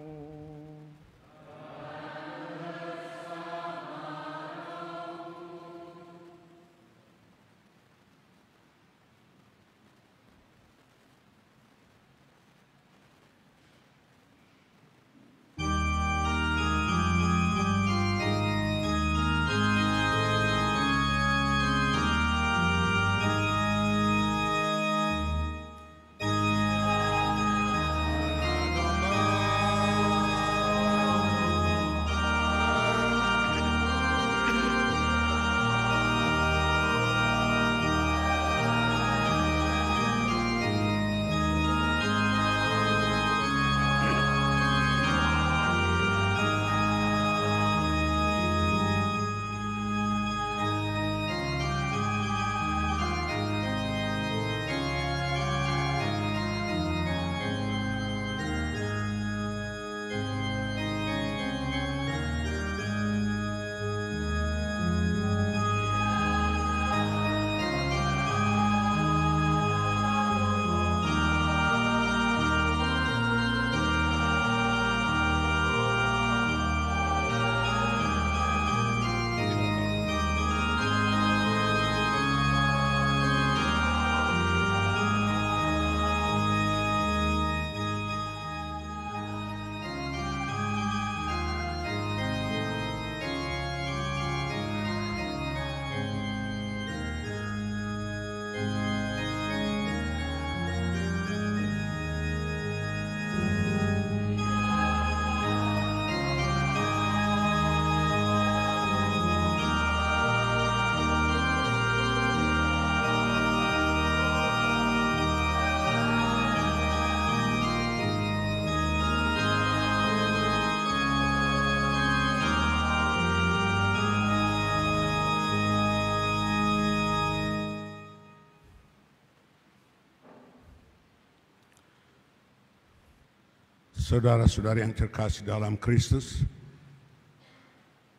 Saudara-saudari yang terkasih dalam Kristus,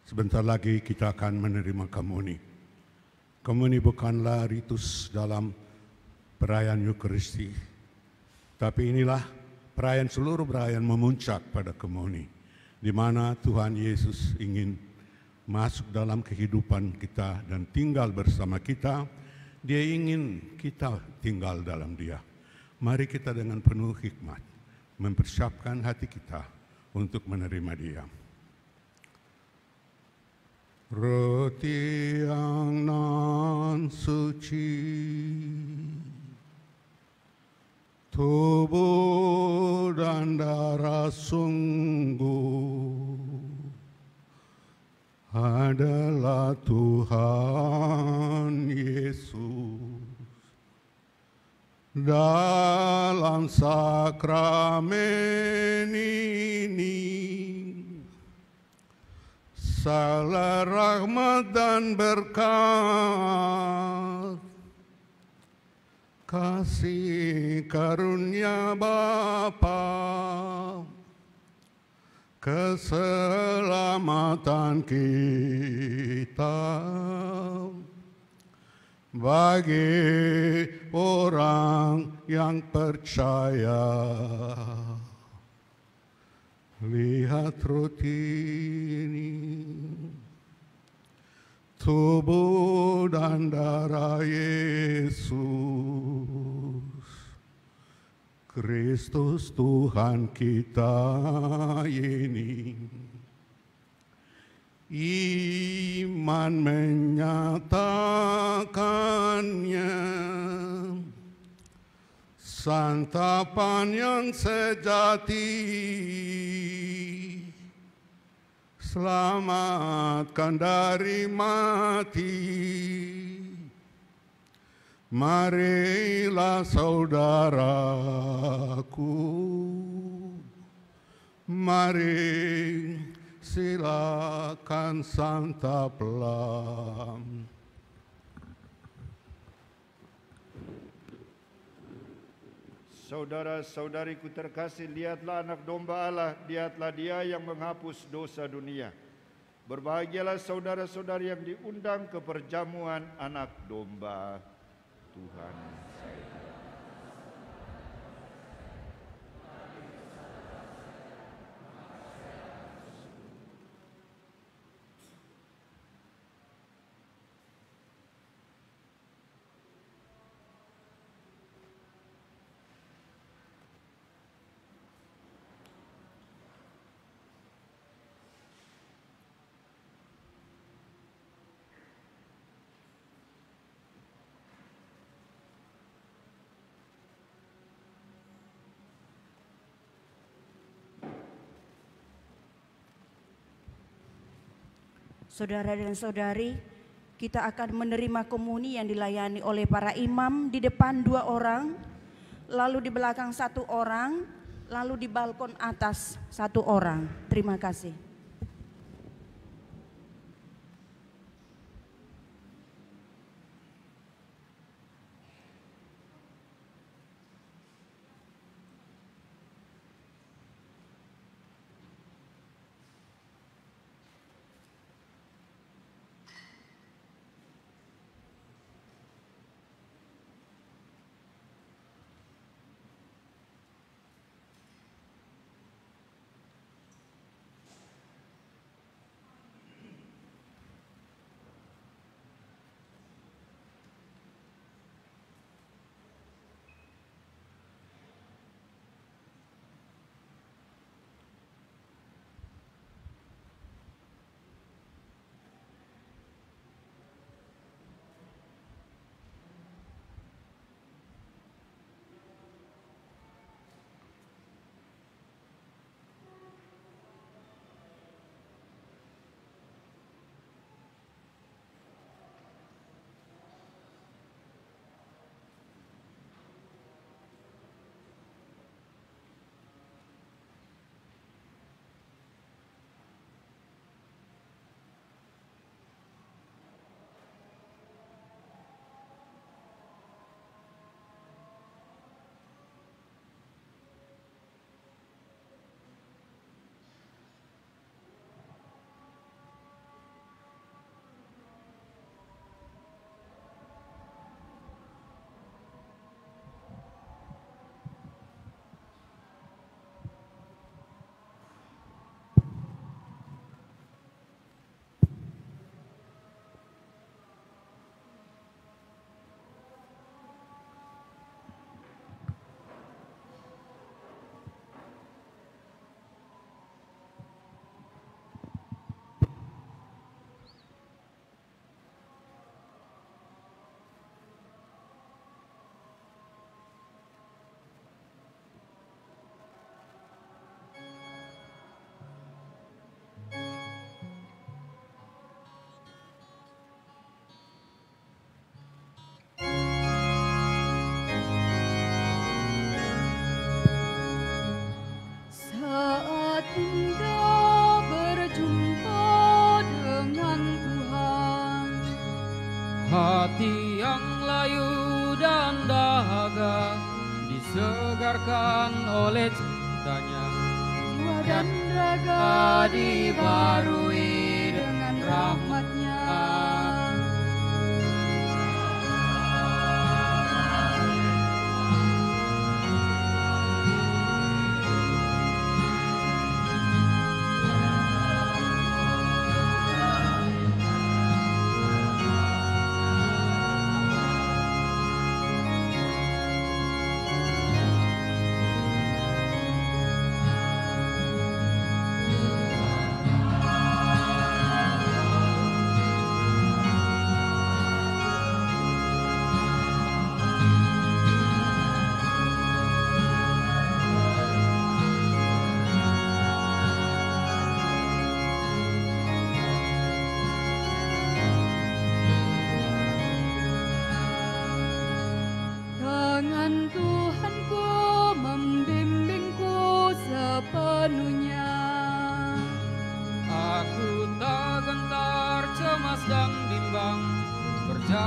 sebentar lagi kita akan menerima komuni. Komuni bukanlah ritus dalam perayaan Eucharistia, tapi inilah perayaan, seluruh perayaan memuncak pada komuni, di mana Tuhan Yesus ingin masuk dalam kehidupan kita dan tinggal bersama kita. Dia ingin kita tinggal dalam Dia. Mari kita dengan penuh hikmat mempersiapkan hati kita untuk menerima Dia. Roti yang nan suci, tubuh dan darah sungguh adalah Tuhan Yesus. Dalam sakramen ini segala rahmat dan berkat, kasih karunia Bapa, keselamatan kita bagi orang yang percaya. Lihat roti ini, tubuh dan darah Yesus Kristus Tuhan kita ini. Iman menyatakannya, santapan yang sejati, selamatkan dari mati. Marilah saudaraku, mari silakan santaplah. Saudara-saudariku terkasih, lihatlah anak domba Allah, lihatlah dia yang menghapus dosa dunia. Berbahagialah saudara-saudari yang diundang ke perjamuan anak domba Tuhan. Saudara dan saudari, kita akan menerima komuni yang dilayani oleh para imam di depan 2 orang, lalu di belakang 1 orang, lalu di balkon atas 1 orang. Terima kasih. Hati yang layu dan dahaga disegarkan oleh cintanya. Jiwa dan raga dibarui dengan rahmat-Nya.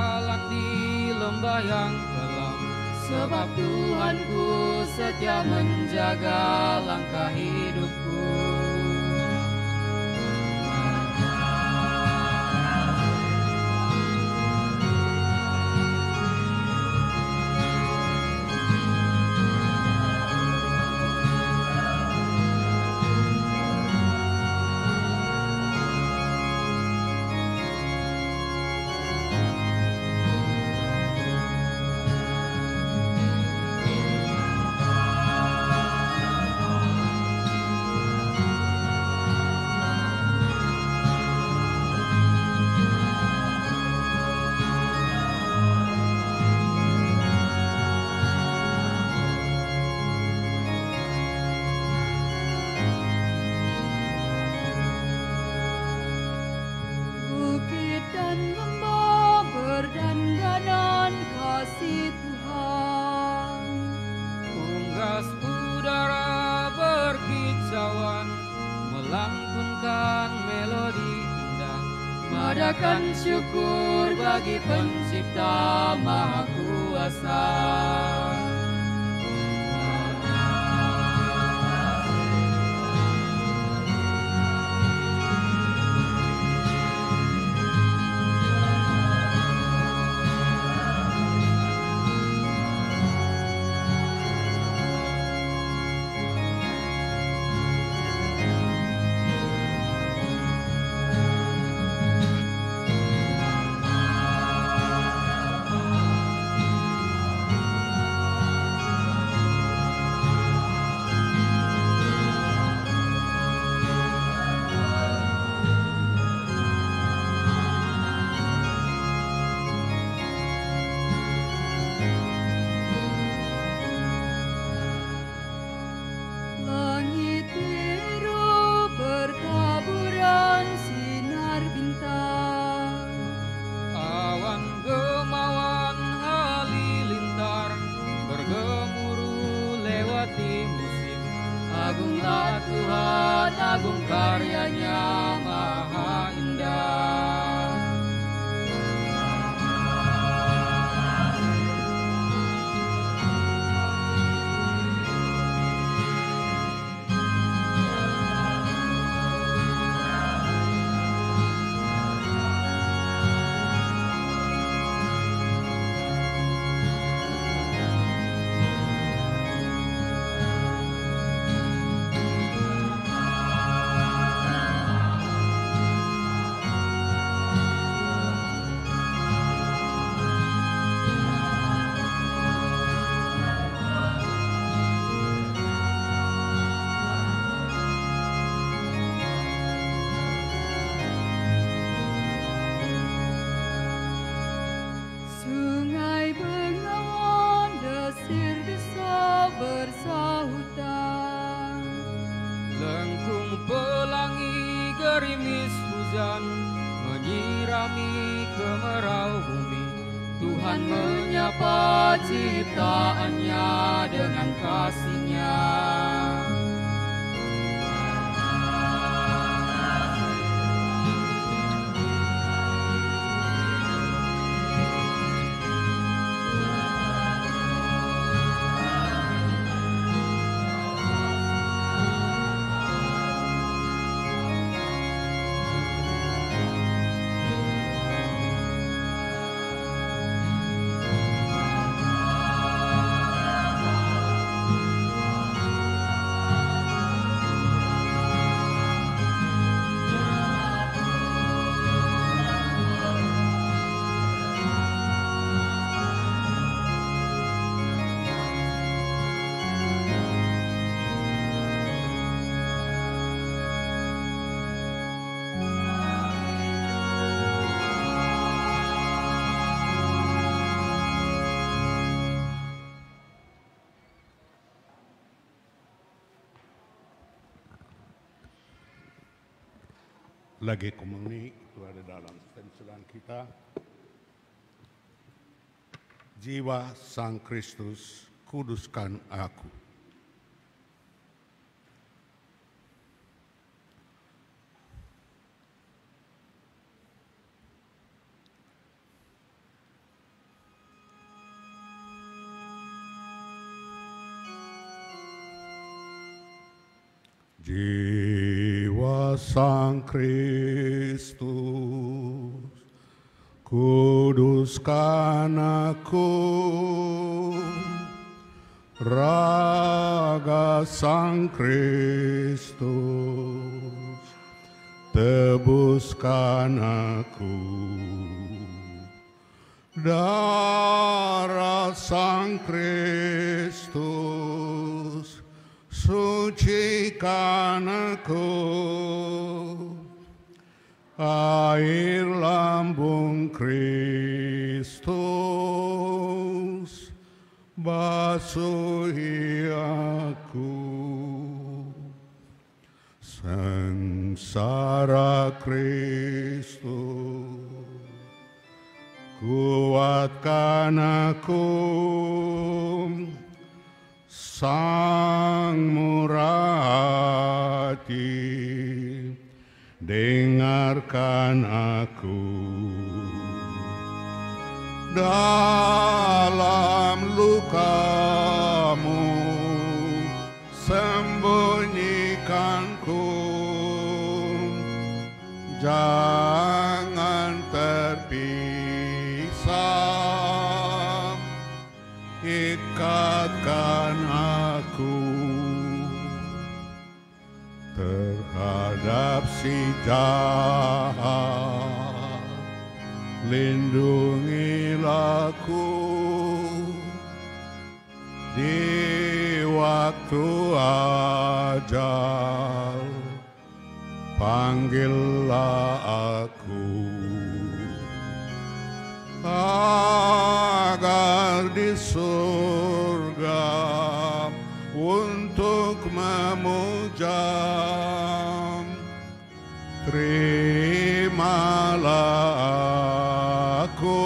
berjalan di lembah yang kelam, sebab Tuhanku setia menjaga langkah hidupku. Bukit dan lembah berdandanan kasih Tuhan, unggas udara berkicauan, melantunkan melodi indah, madakan syukur bagi Pencipta Maha Kuasa. Langit biru bertaburan sinar bintang, awan gemawan halilintar bergemuruh lewati musim. Agunglah Tuhan, agung karyanya maha indah. Sungai Bengawan desir-desa bersahutan, lengkung pelangi gerimis hujan menyirami kemerau bumi. Tuhan menyapa ciptaannya dengan kasih-Nya. Lagi komuni itu ada dalam stensilan kita. Jiwa Sang Kristus, kuduskan aku. Jiwa Sang Kristus, kuduskan aku. Raga Sang Kristus, tebuskan aku. Darah Sang Kristus, sucikan aku. Air lambung Kristus, basuhi aku. Sengsara Kristus, kuatkan aku. Sang murah hati, dengarkan aku. Dalam lukamu, sembunyikanku. Jangan terpisah, ikatkan aku terhadap si jahat. Lindungilah aku di waktu ajal, panggillah aku agar di surga untuk memuja. Terimalah aku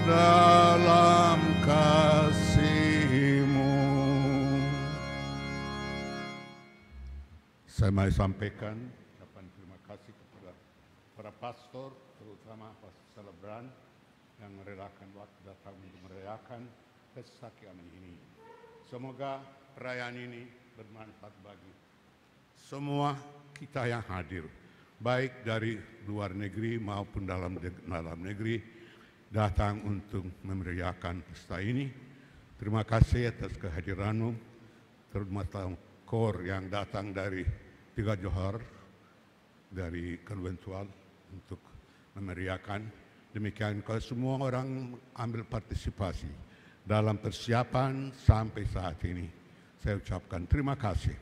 dalam kasih-Mu. Saya mau sampaikan ucapan terima kasih kepada para pastor, terutama Pastor Celebran yang merelakan waktu datang untuk merayakan kesaksian ini. Semoga perayaan ini bermanfaat bagi semua kita yang hadir, baik dari luar negeri maupun dalam negeri, datang untuk memeriahkan pesta ini. Terima kasih atas kehadiranmu, terutama KOR yang datang dari 3 Johor, dari konventual untuk memeriahkan. Demikian kalau semua orang ambil partisipasi dalam persiapan sampai saat ini, saya ucapkan terima kasih.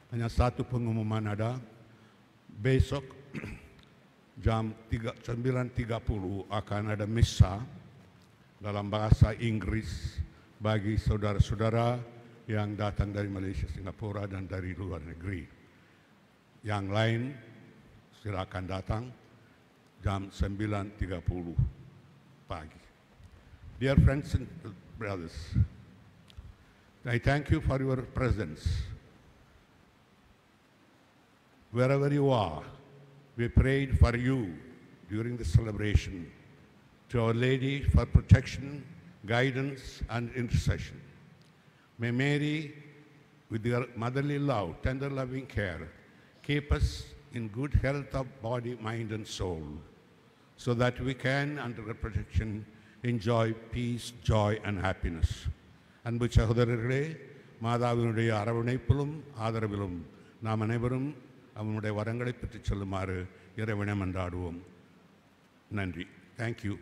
Hanya satu pengumuman ada, besok jam 9.30 akan ada misa dalam bahasa Inggris bagi saudara-saudara yang datang dari Malaysia, Singapura, dan dari luar negeri. Yang lain silakan datang jam 9.30 pagi. Dear friends and brothers, I thank you for your presence. Wherever you are, we prayed for you during the celebration, to Our Lady for protection, guidance, and intercession. May Mary, with your motherly love, tender loving care, keep us in good health of body, mind, and soul, so that we can, under her protection, enjoy peace, joy, and happiness. அன்பு சகோதரர்களே, மாதாவினுடைய அரவணைப்பிலும் ஆதரவிலும் நாம் அனைவரும் அவனுடைய வரங்களை பெற்றுச் செல்லுமாறு இறைவனை மன்றாடுவோம். நன்றி. Thank you.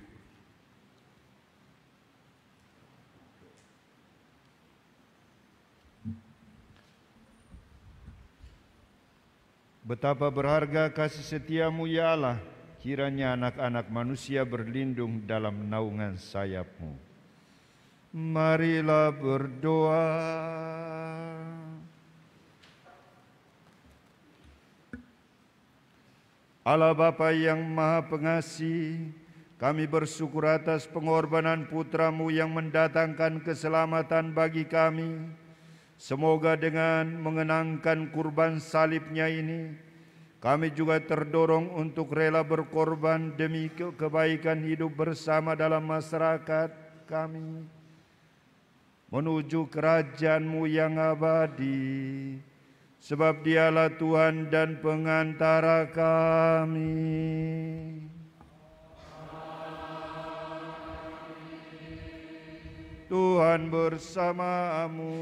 Betapa berharga kasih setiamu ya Allah, kiranya anak-anak manusia berlindung dalam naungan sayap-Mu. Marilah berdoa. Allah Bapa yang Maha Pengasih, kami bersyukur atas pengorbanan putra-Mu yang mendatangkan keselamatan bagi kami. Semoga dengan mengenangkan kurban salib-Nya ini, kami juga terdorong untuk rela berkorban demi kebaikan hidup bersama dalam masyarakat kami. menuju kerajaan-Mu yang abadi, sebab Dialah Tuhan dan pengantara kami. Tuhan bersamamu.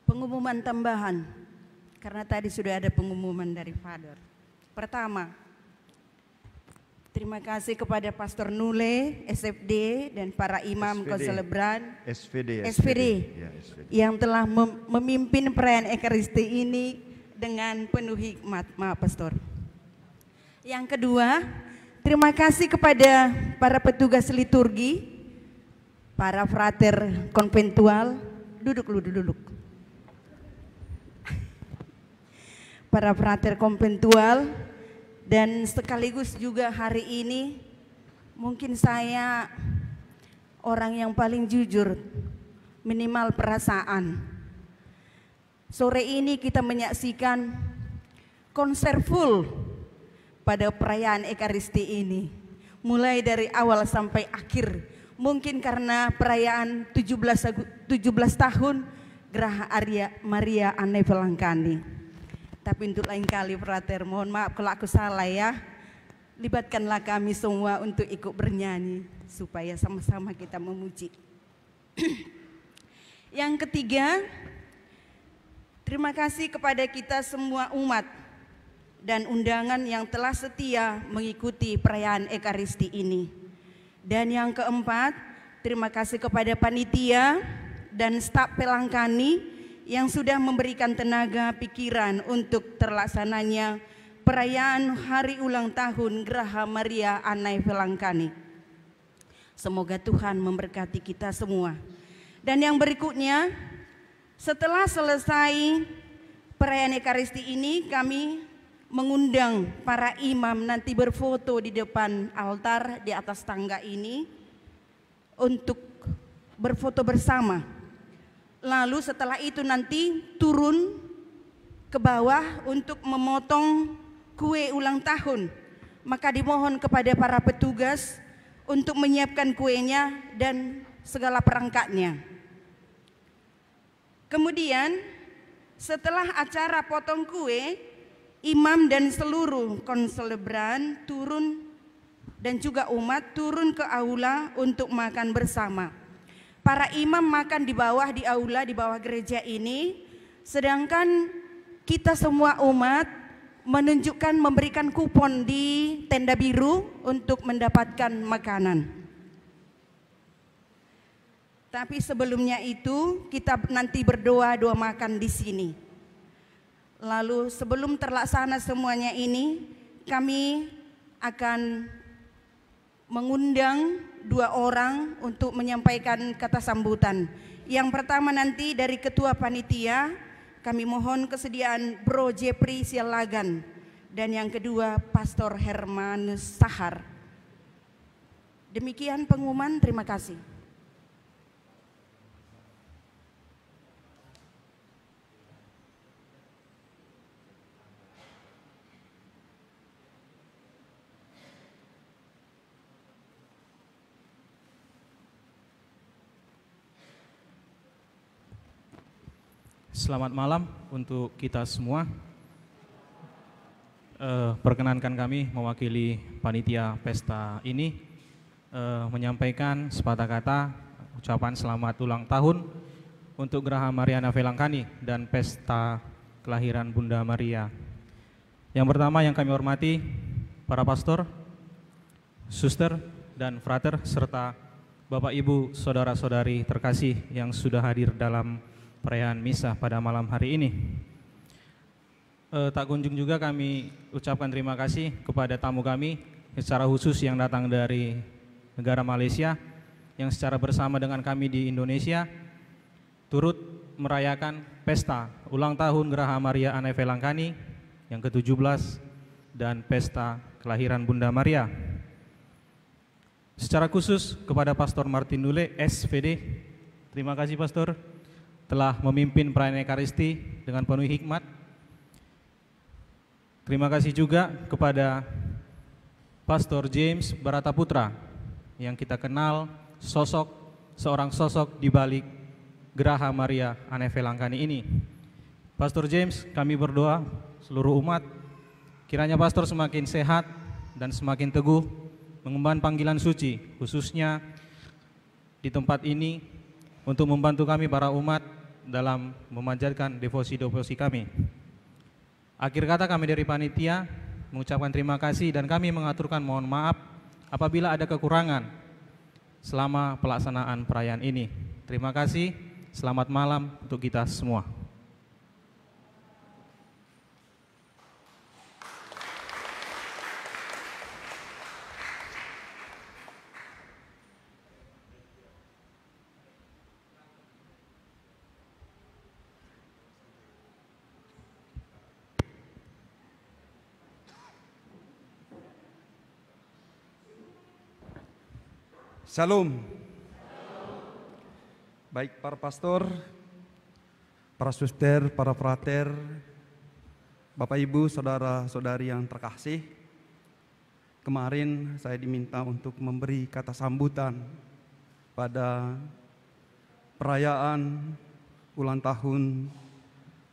Pengumuman tambahan, karena tadi sudah ada pengumuman dari Father. Pertama, terima kasih kepada Pastor Nule, SFD, dan para imam konselebran SVD. Ya, SVD. Yang telah memimpin perayaan Ekaristi ini dengan penuh hikmat. Maaf, Pastor. Yang kedua, terima kasih kepada para petugas liturgi, para frater konventual, duduk. Para frater konventual, dan sekaligus juga hari ini mungkin saya orang yang paling jujur, minimal perasaan. Sore ini kita menyaksikan konser full pada perayaan Ekaristi ini, mulai dari awal sampai akhir. Mungkin karena perayaan 17 tahun Geraha Maria Anai Velangkani. Tapi untuk lain kali, frater, mohon maaf kalau aku salah ya. Libatkanlah kami semua untuk ikut bernyanyi supaya sama-sama kita memuji. Yang ketiga, terima kasih kepada kita semua umat dan undangan yang telah setia mengikuti perayaan Ekaristi ini. Dan yang keempat, terima kasih kepada panitia dan staf Velangkani yang sudah memberikan tenaga pikiran untuk terlaksananya perayaan hari ulang tahun Geraha Maria Anai Velangkani. Semoga Tuhan memberkati kita semua. Dan yang berikutnya, setelah selesai perayaan Ekaristi ini, kami mengundang para imam nanti berfoto di depan altar di atas tangga ini untuk berfoto bersama. Lalu setelah itu nanti turun ke bawah untuk memotong kue ulang tahun. Maka dimohon kepada para petugas untuk menyiapkan kuenya dan segala perangkatnya. Kemudian setelah acara potong kue, imam dan seluruh konselebran turun dan juga umat turun ke aula untuk makan bersama. Para imam makan di aula di bawah gereja ini, sedangkan kita semua umat memberikan kupon di tenda biru untuk mendapatkan makanan. Tapi sebelumnya itu kita nanti doa makan di sini. Lalu sebelum terlaksana semuanya ini, kami akan mengundang 2 orang untuk menyampaikan kata sambutan. Yang pertama nanti dari Ketua Panitia, kami mohon kesediaan Bro Jepri Sialagan. Dan yang kedua Pastor Hermanus Sahar. Demikian pengumuman, terima kasih. Selamat malam untuk kita semua. Perkenankan kami mewakili panitia pesta ini menyampaikan sepatah kata ucapan selamat ulang tahun untuk Geraha Maria Anai Velangkani dan pesta kelahiran Bunda Maria. Yang pertama yang kami hormati para pastor, suster, dan frater serta Bapak Ibu saudara-saudari terkasih yang sudah hadir dalam perayaan misa pada malam hari ini. Tak kunjung juga kami ucapkan terima kasih kepada tamu kami secara khusus yang datang dari negara Malaysia yang secara bersama dengan kami di Indonesia turut merayakan pesta ulang tahun Geraha Maria Anai Velangkani yang ke-17 dan pesta kelahiran Bunda Maria. Secara khusus kepada Pastor Martin Nule, SVD, Terima kasih Pastor telah memimpin perayaan Ekaristi dengan penuh hikmat. Terima kasih juga kepada Pastor James Barata Putra yang kita kenal seorang sosok di balik Geraha Maria Anevelangkani ini. Pastor James, kami berdoa seluruh umat kiranya Pastor semakin sehat dan semakin teguh mengemban panggilan suci, khususnya di tempat ini untuk membantu kami para umat dalam memanjatkan devosi-devosi kami. Akhir kata kami dari panitia mengucapkan terima kasih dan kami mengaturkan mohon maaf apabila ada kekurangan selama pelaksanaan perayaan ini. Terima kasih, selamat malam untuk kita semua. Shalom. Baik para pastor, para suster, para frater, Bapak Ibu, saudara-saudari yang terkasih. Kemarin saya diminta untuk memberi kata sambutan pada perayaan ulang tahun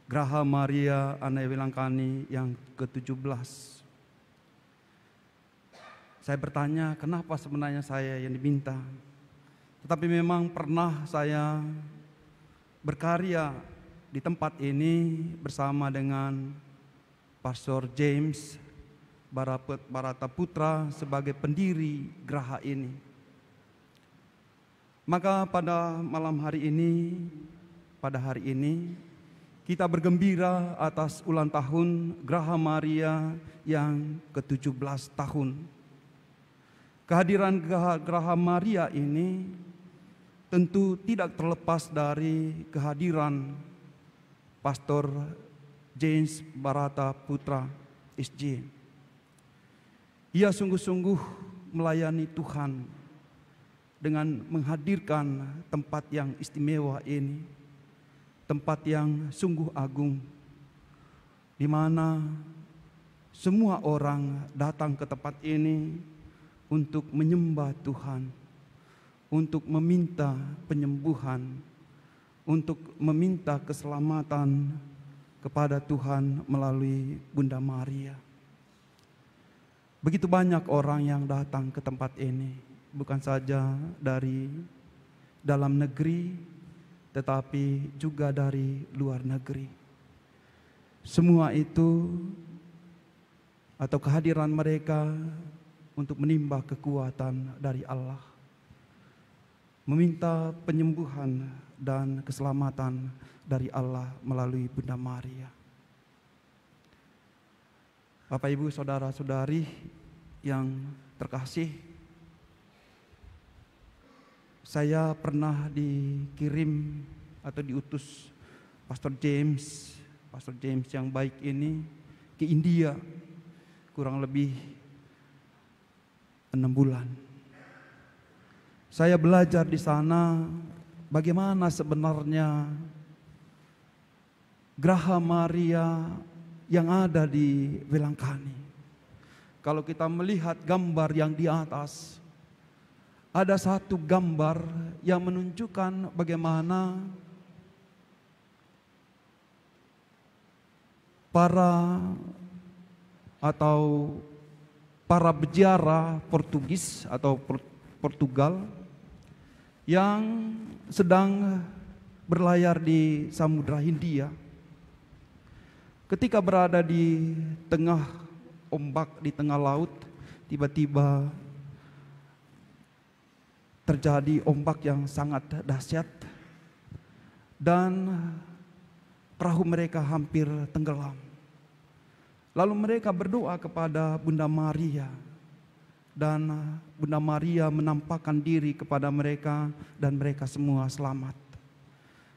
Geraha Maria Anevelangkani yang ke-17. Saya bertanya, kenapa sebenarnya saya yang diminta? Tetapi memang pernah saya berkarya di tempat ini bersama dengan Pastor James Barata Putra sebagai pendiri geraha ini. Maka pada malam hari ini, pada hari ini, kita bergembira atas ulang tahun Geraha Maria yang ke-17 tahun. Kehadiran Geraha Maria ini tentu tidak terlepas dari kehadiran Pastor James Barata Putra SJ. Ia sungguh-sungguh melayani Tuhan dengan menghadirkan tempat yang istimewa ini, tempat yang sungguh agung, di mana semua orang datang ke tempat ini untuk menyembah Tuhan, untuk meminta penyembuhan, untuk meminta keselamatan kepada Tuhan melalui Bunda Maria. Begitu banyak orang yang datang ke tempat ini, bukan saja dari dalam negeri, tetapi juga dari luar negeri. Semua itu atau kehadiran mereka untuk menimba kekuatan dari Allah, meminta penyembuhan dan keselamatan dari Allah melalui Bunda Maria. Bapak Ibu saudara-saudari yang terkasih, saya pernah dikirim atau diutus Pastor James yang baik ini ke India kurang lebih 6 bulan. Saya belajar di sana bagaimana sebenarnya Geraha Maria yang ada di Velangkani. Kalau kita melihat gambar yang di atas, ada satu gambar yang menunjukkan bagaimana para peziarah Portugis atau Portugal yang sedang berlayar di Samudra Hindia. Ketika berada di tengah ombak, di tengah laut, tiba-tiba terjadi ombak yang sangat dahsyat dan perahu mereka hampir tenggelam. Lalu mereka berdoa kepada Bunda Maria, dan Bunda Maria menampakkan diri kepada mereka dan mereka semua selamat.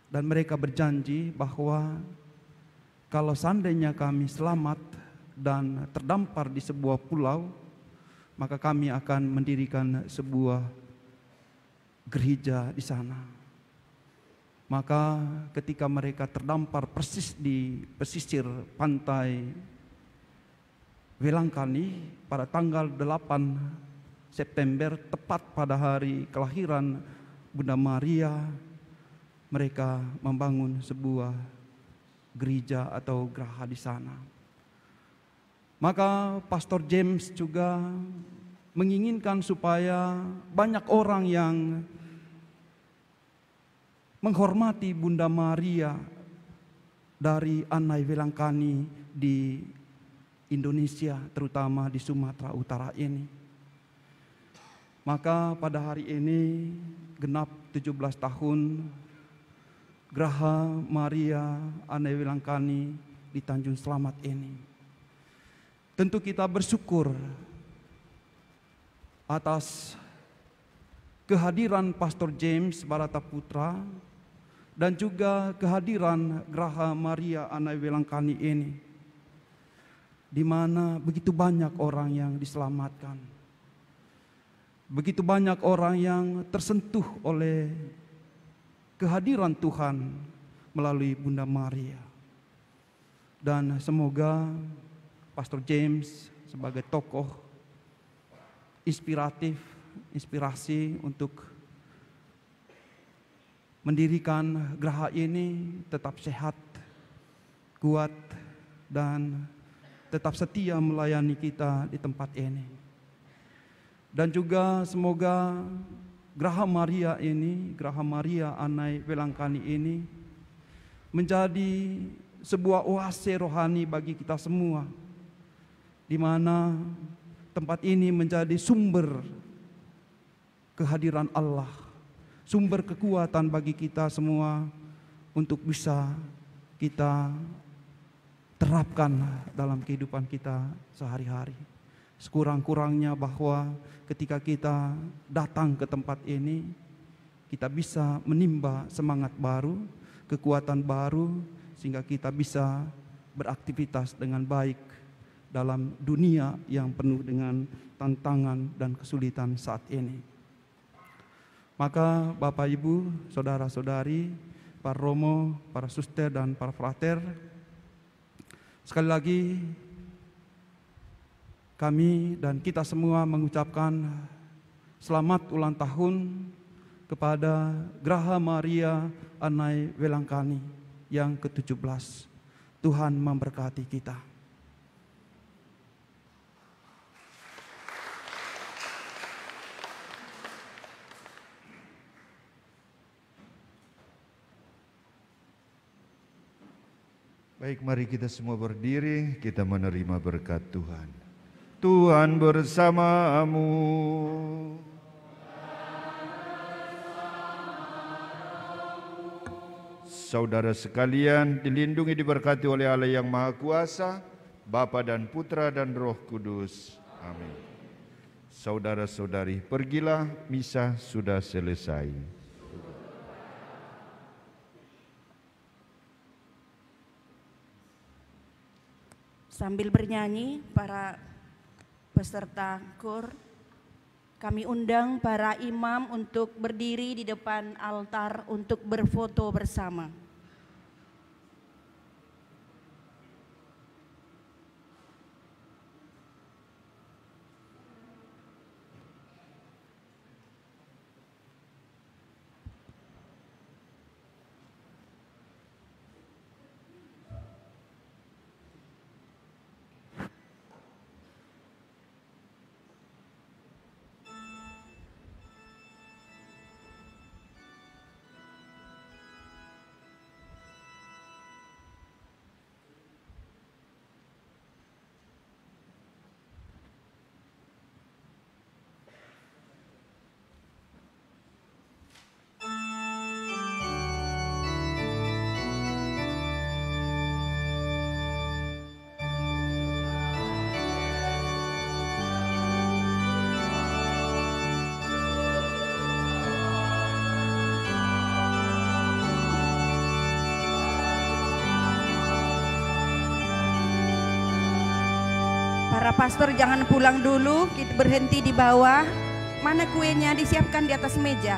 Dan mereka berjanji bahwa kalau seandainya kami selamat dan terdampar di sebuah pulau, maka kami akan mendirikan sebuah gereja di sana. Maka ketika mereka terdampar persis di pesisir pantai Welangkani pada tanggal 8 September, tepat pada hari kelahiran Bunda Maria, mereka membangun sebuah gereja atau geraha di sana. Maka Pastor James juga menginginkan supaya banyak orang yang menghormati Bunda Maria dari Anai Welangkani di Indonesia, terutama di Sumatera Utara ini. Maka pada hari ini genap 17 tahun Geraha Maria Anai Welangkani di Tanjung Selamat ini. Tentu kita bersyukur atas kehadiran Pastor James Barata Putra dan juga kehadiran Geraha Maria Anai Welangkani ini, di mana begitu banyak orang yang diselamatkan, begitu banyak orang yang tersentuh oleh kehadiran Tuhan melalui Bunda Maria. Dan semoga Pastor James sebagai tokoh inspirasi untuk mendirikan geraha ini tetap sehat, kuat, dan tetap setia melayani kita di tempat ini. Dan juga semoga Geraha Maria ini, Geraha Maria Anai Welangkani ini menjadi sebuah oase rohani bagi kita semua, di mana tempat ini menjadi sumber kehadiran Allah, sumber kekuatan bagi kita semua untuk bisa kita terapkan dalam kehidupan kita sehari-hari. Sekurang-kurangnya bahwa ketika kita datang ke tempat ini, kita bisa menimba semangat baru, kekuatan baru, sehingga kita bisa beraktivitas dengan baik dalam dunia yang penuh dengan tantangan dan kesulitan saat ini. Maka Bapak Ibu, saudara-saudari, para romo, para suster dan para frater, sekali lagi kami dan kita semua mengucapkan selamat ulang tahun kepada Geraha Maria Anai Welangkani yang ke-17. Tuhan memberkati kita. Baik, mari kita semua berdiri, kita menerima berkat Tuhan. Tuhan bersamamu. Saudara sekalian, dilindungi diberkati oleh Allah yang Maha Kuasa, Bapa dan Putra dan Roh Kudus. Amin. Saudara-saudari, pergilah, misa sudah selesai. Sambil bernyanyi, para peserta KUR, kami undang para imam untuk berdiri di depan altar untuk berfoto bersama. Para pastor jangan pulang dulu, kita berhenti di bawah. Mana kuenya, disiapkan di atas meja.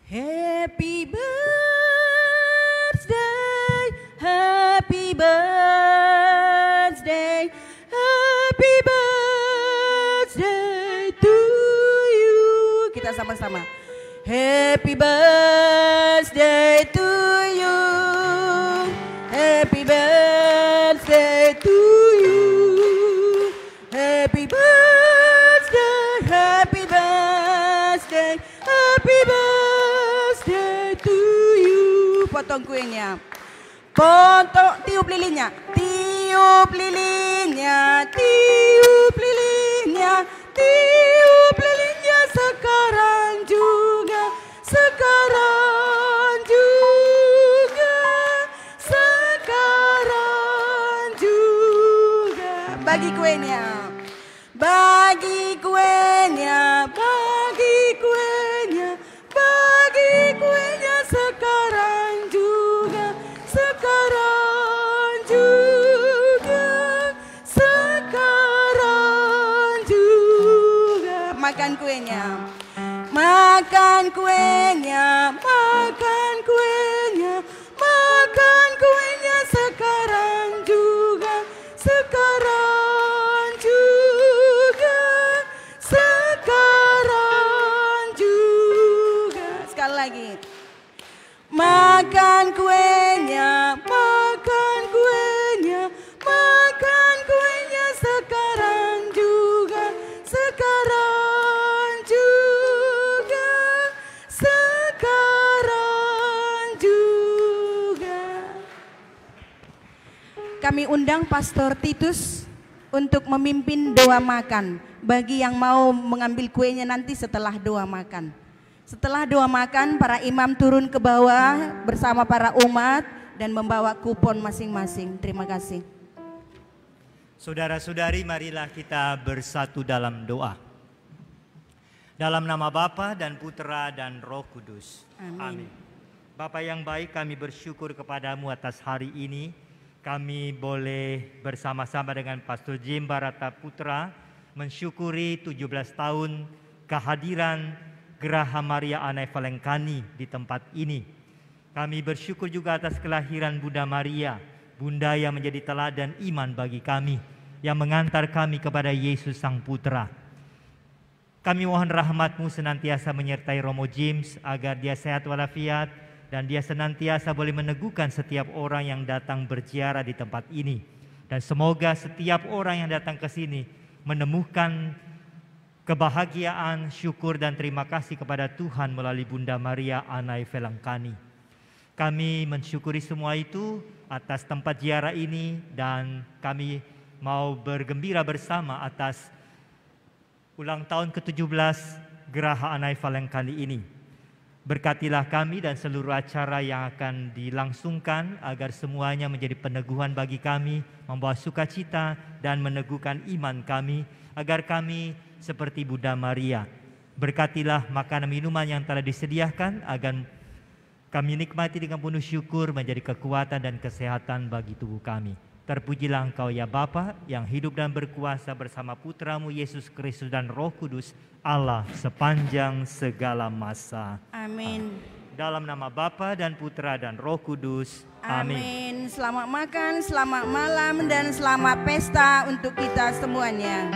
Happy birthday, happy birthday, happy birthday to you. Kita sama-sama. Happy birthday to you. Happy birthday to you. Happy birthday, happy birthday, happy birthday to you. Potong kuenya. Potong, tiup lilinnya. Tiup lilinnya, tiup lilinnya, tiup lilinnya sekarang juga, sekarang juga, sekarang juga. Bagi kuenya, bagi kuenya, bagi kuenya, bagi kuenya sekarang juga, sekarang juga, sekarang juga. Makan kuenya, makan kuenya, makan kuenya, makan kuenya sekarang juga, sekarang juga, sekarang juga. Sekali lagi. Makan kuenya, makan kuenya, makan kuenya sekarang juga, sekarang juga, sekarang juga. Kami undang Pastor Titus untuk memimpin doa makan bagi yang mau mengambil kuenya nanti setelah doa makan. Setelah doa makan, para imam turun ke bawah bersama para umat dan membawa kupon masing-masing. Terima kasih. Saudara-saudari, marilah kita bersatu dalam doa. Dalam nama Bapa dan Putra dan Roh Kudus. Amin. Bapa yang baik, kami bersyukur kepadamu atas hari ini. Kami boleh bersama-sama dengan Pastor Jim Barata Putra mensyukuri 17 tahun kehadiran Geraha Maria Anai Felangkani di tempat ini. Kami bersyukur juga atas kelahiran Bunda Maria, Bunda yang menjadi teladan iman bagi kami, yang mengantar kami kepada Yesus Sang Putra. Kami mohon rahmat-Mu senantiasa menyertai Romo James agar dia sehat walafiat dan dia senantiasa boleh meneguhkan setiap orang yang datang berziarah di tempat ini. Dan semoga setiap orang yang datang ke sini menemukan kebahagiaan, syukur dan terima kasih kepada Tuhan melalui Bunda Maria Anai Felangkani. Kami mensyukuri semua itu atas tempat ziarah ini dan kami mau bergembira bersama atas ulang tahun ke-17 Geraha Anai Felangkani ini. Berkatilah kami dan seluruh acara yang akan dilangsungkan agar semuanya menjadi peneguhan bagi kami, membawa sukacita dan meneguhkan iman kami, agar kami seperti Bunda Maria. Berkatilah makanan minuman yang telah disediakan agar kami nikmati dengan penuh syukur menjadi kekuatan dan kesehatan bagi tubuh kami. Terpujilah Engkau ya Bapa yang hidup dan berkuasa bersama Putramu Yesus Kristus dan Roh Kudus, Allah sepanjang segala masa. Amin. Dalam nama Bapa dan Putra dan Roh Kudus. Amin. Amin. Selamat makan, selamat malam dan selamat pesta untuk kita semuanya.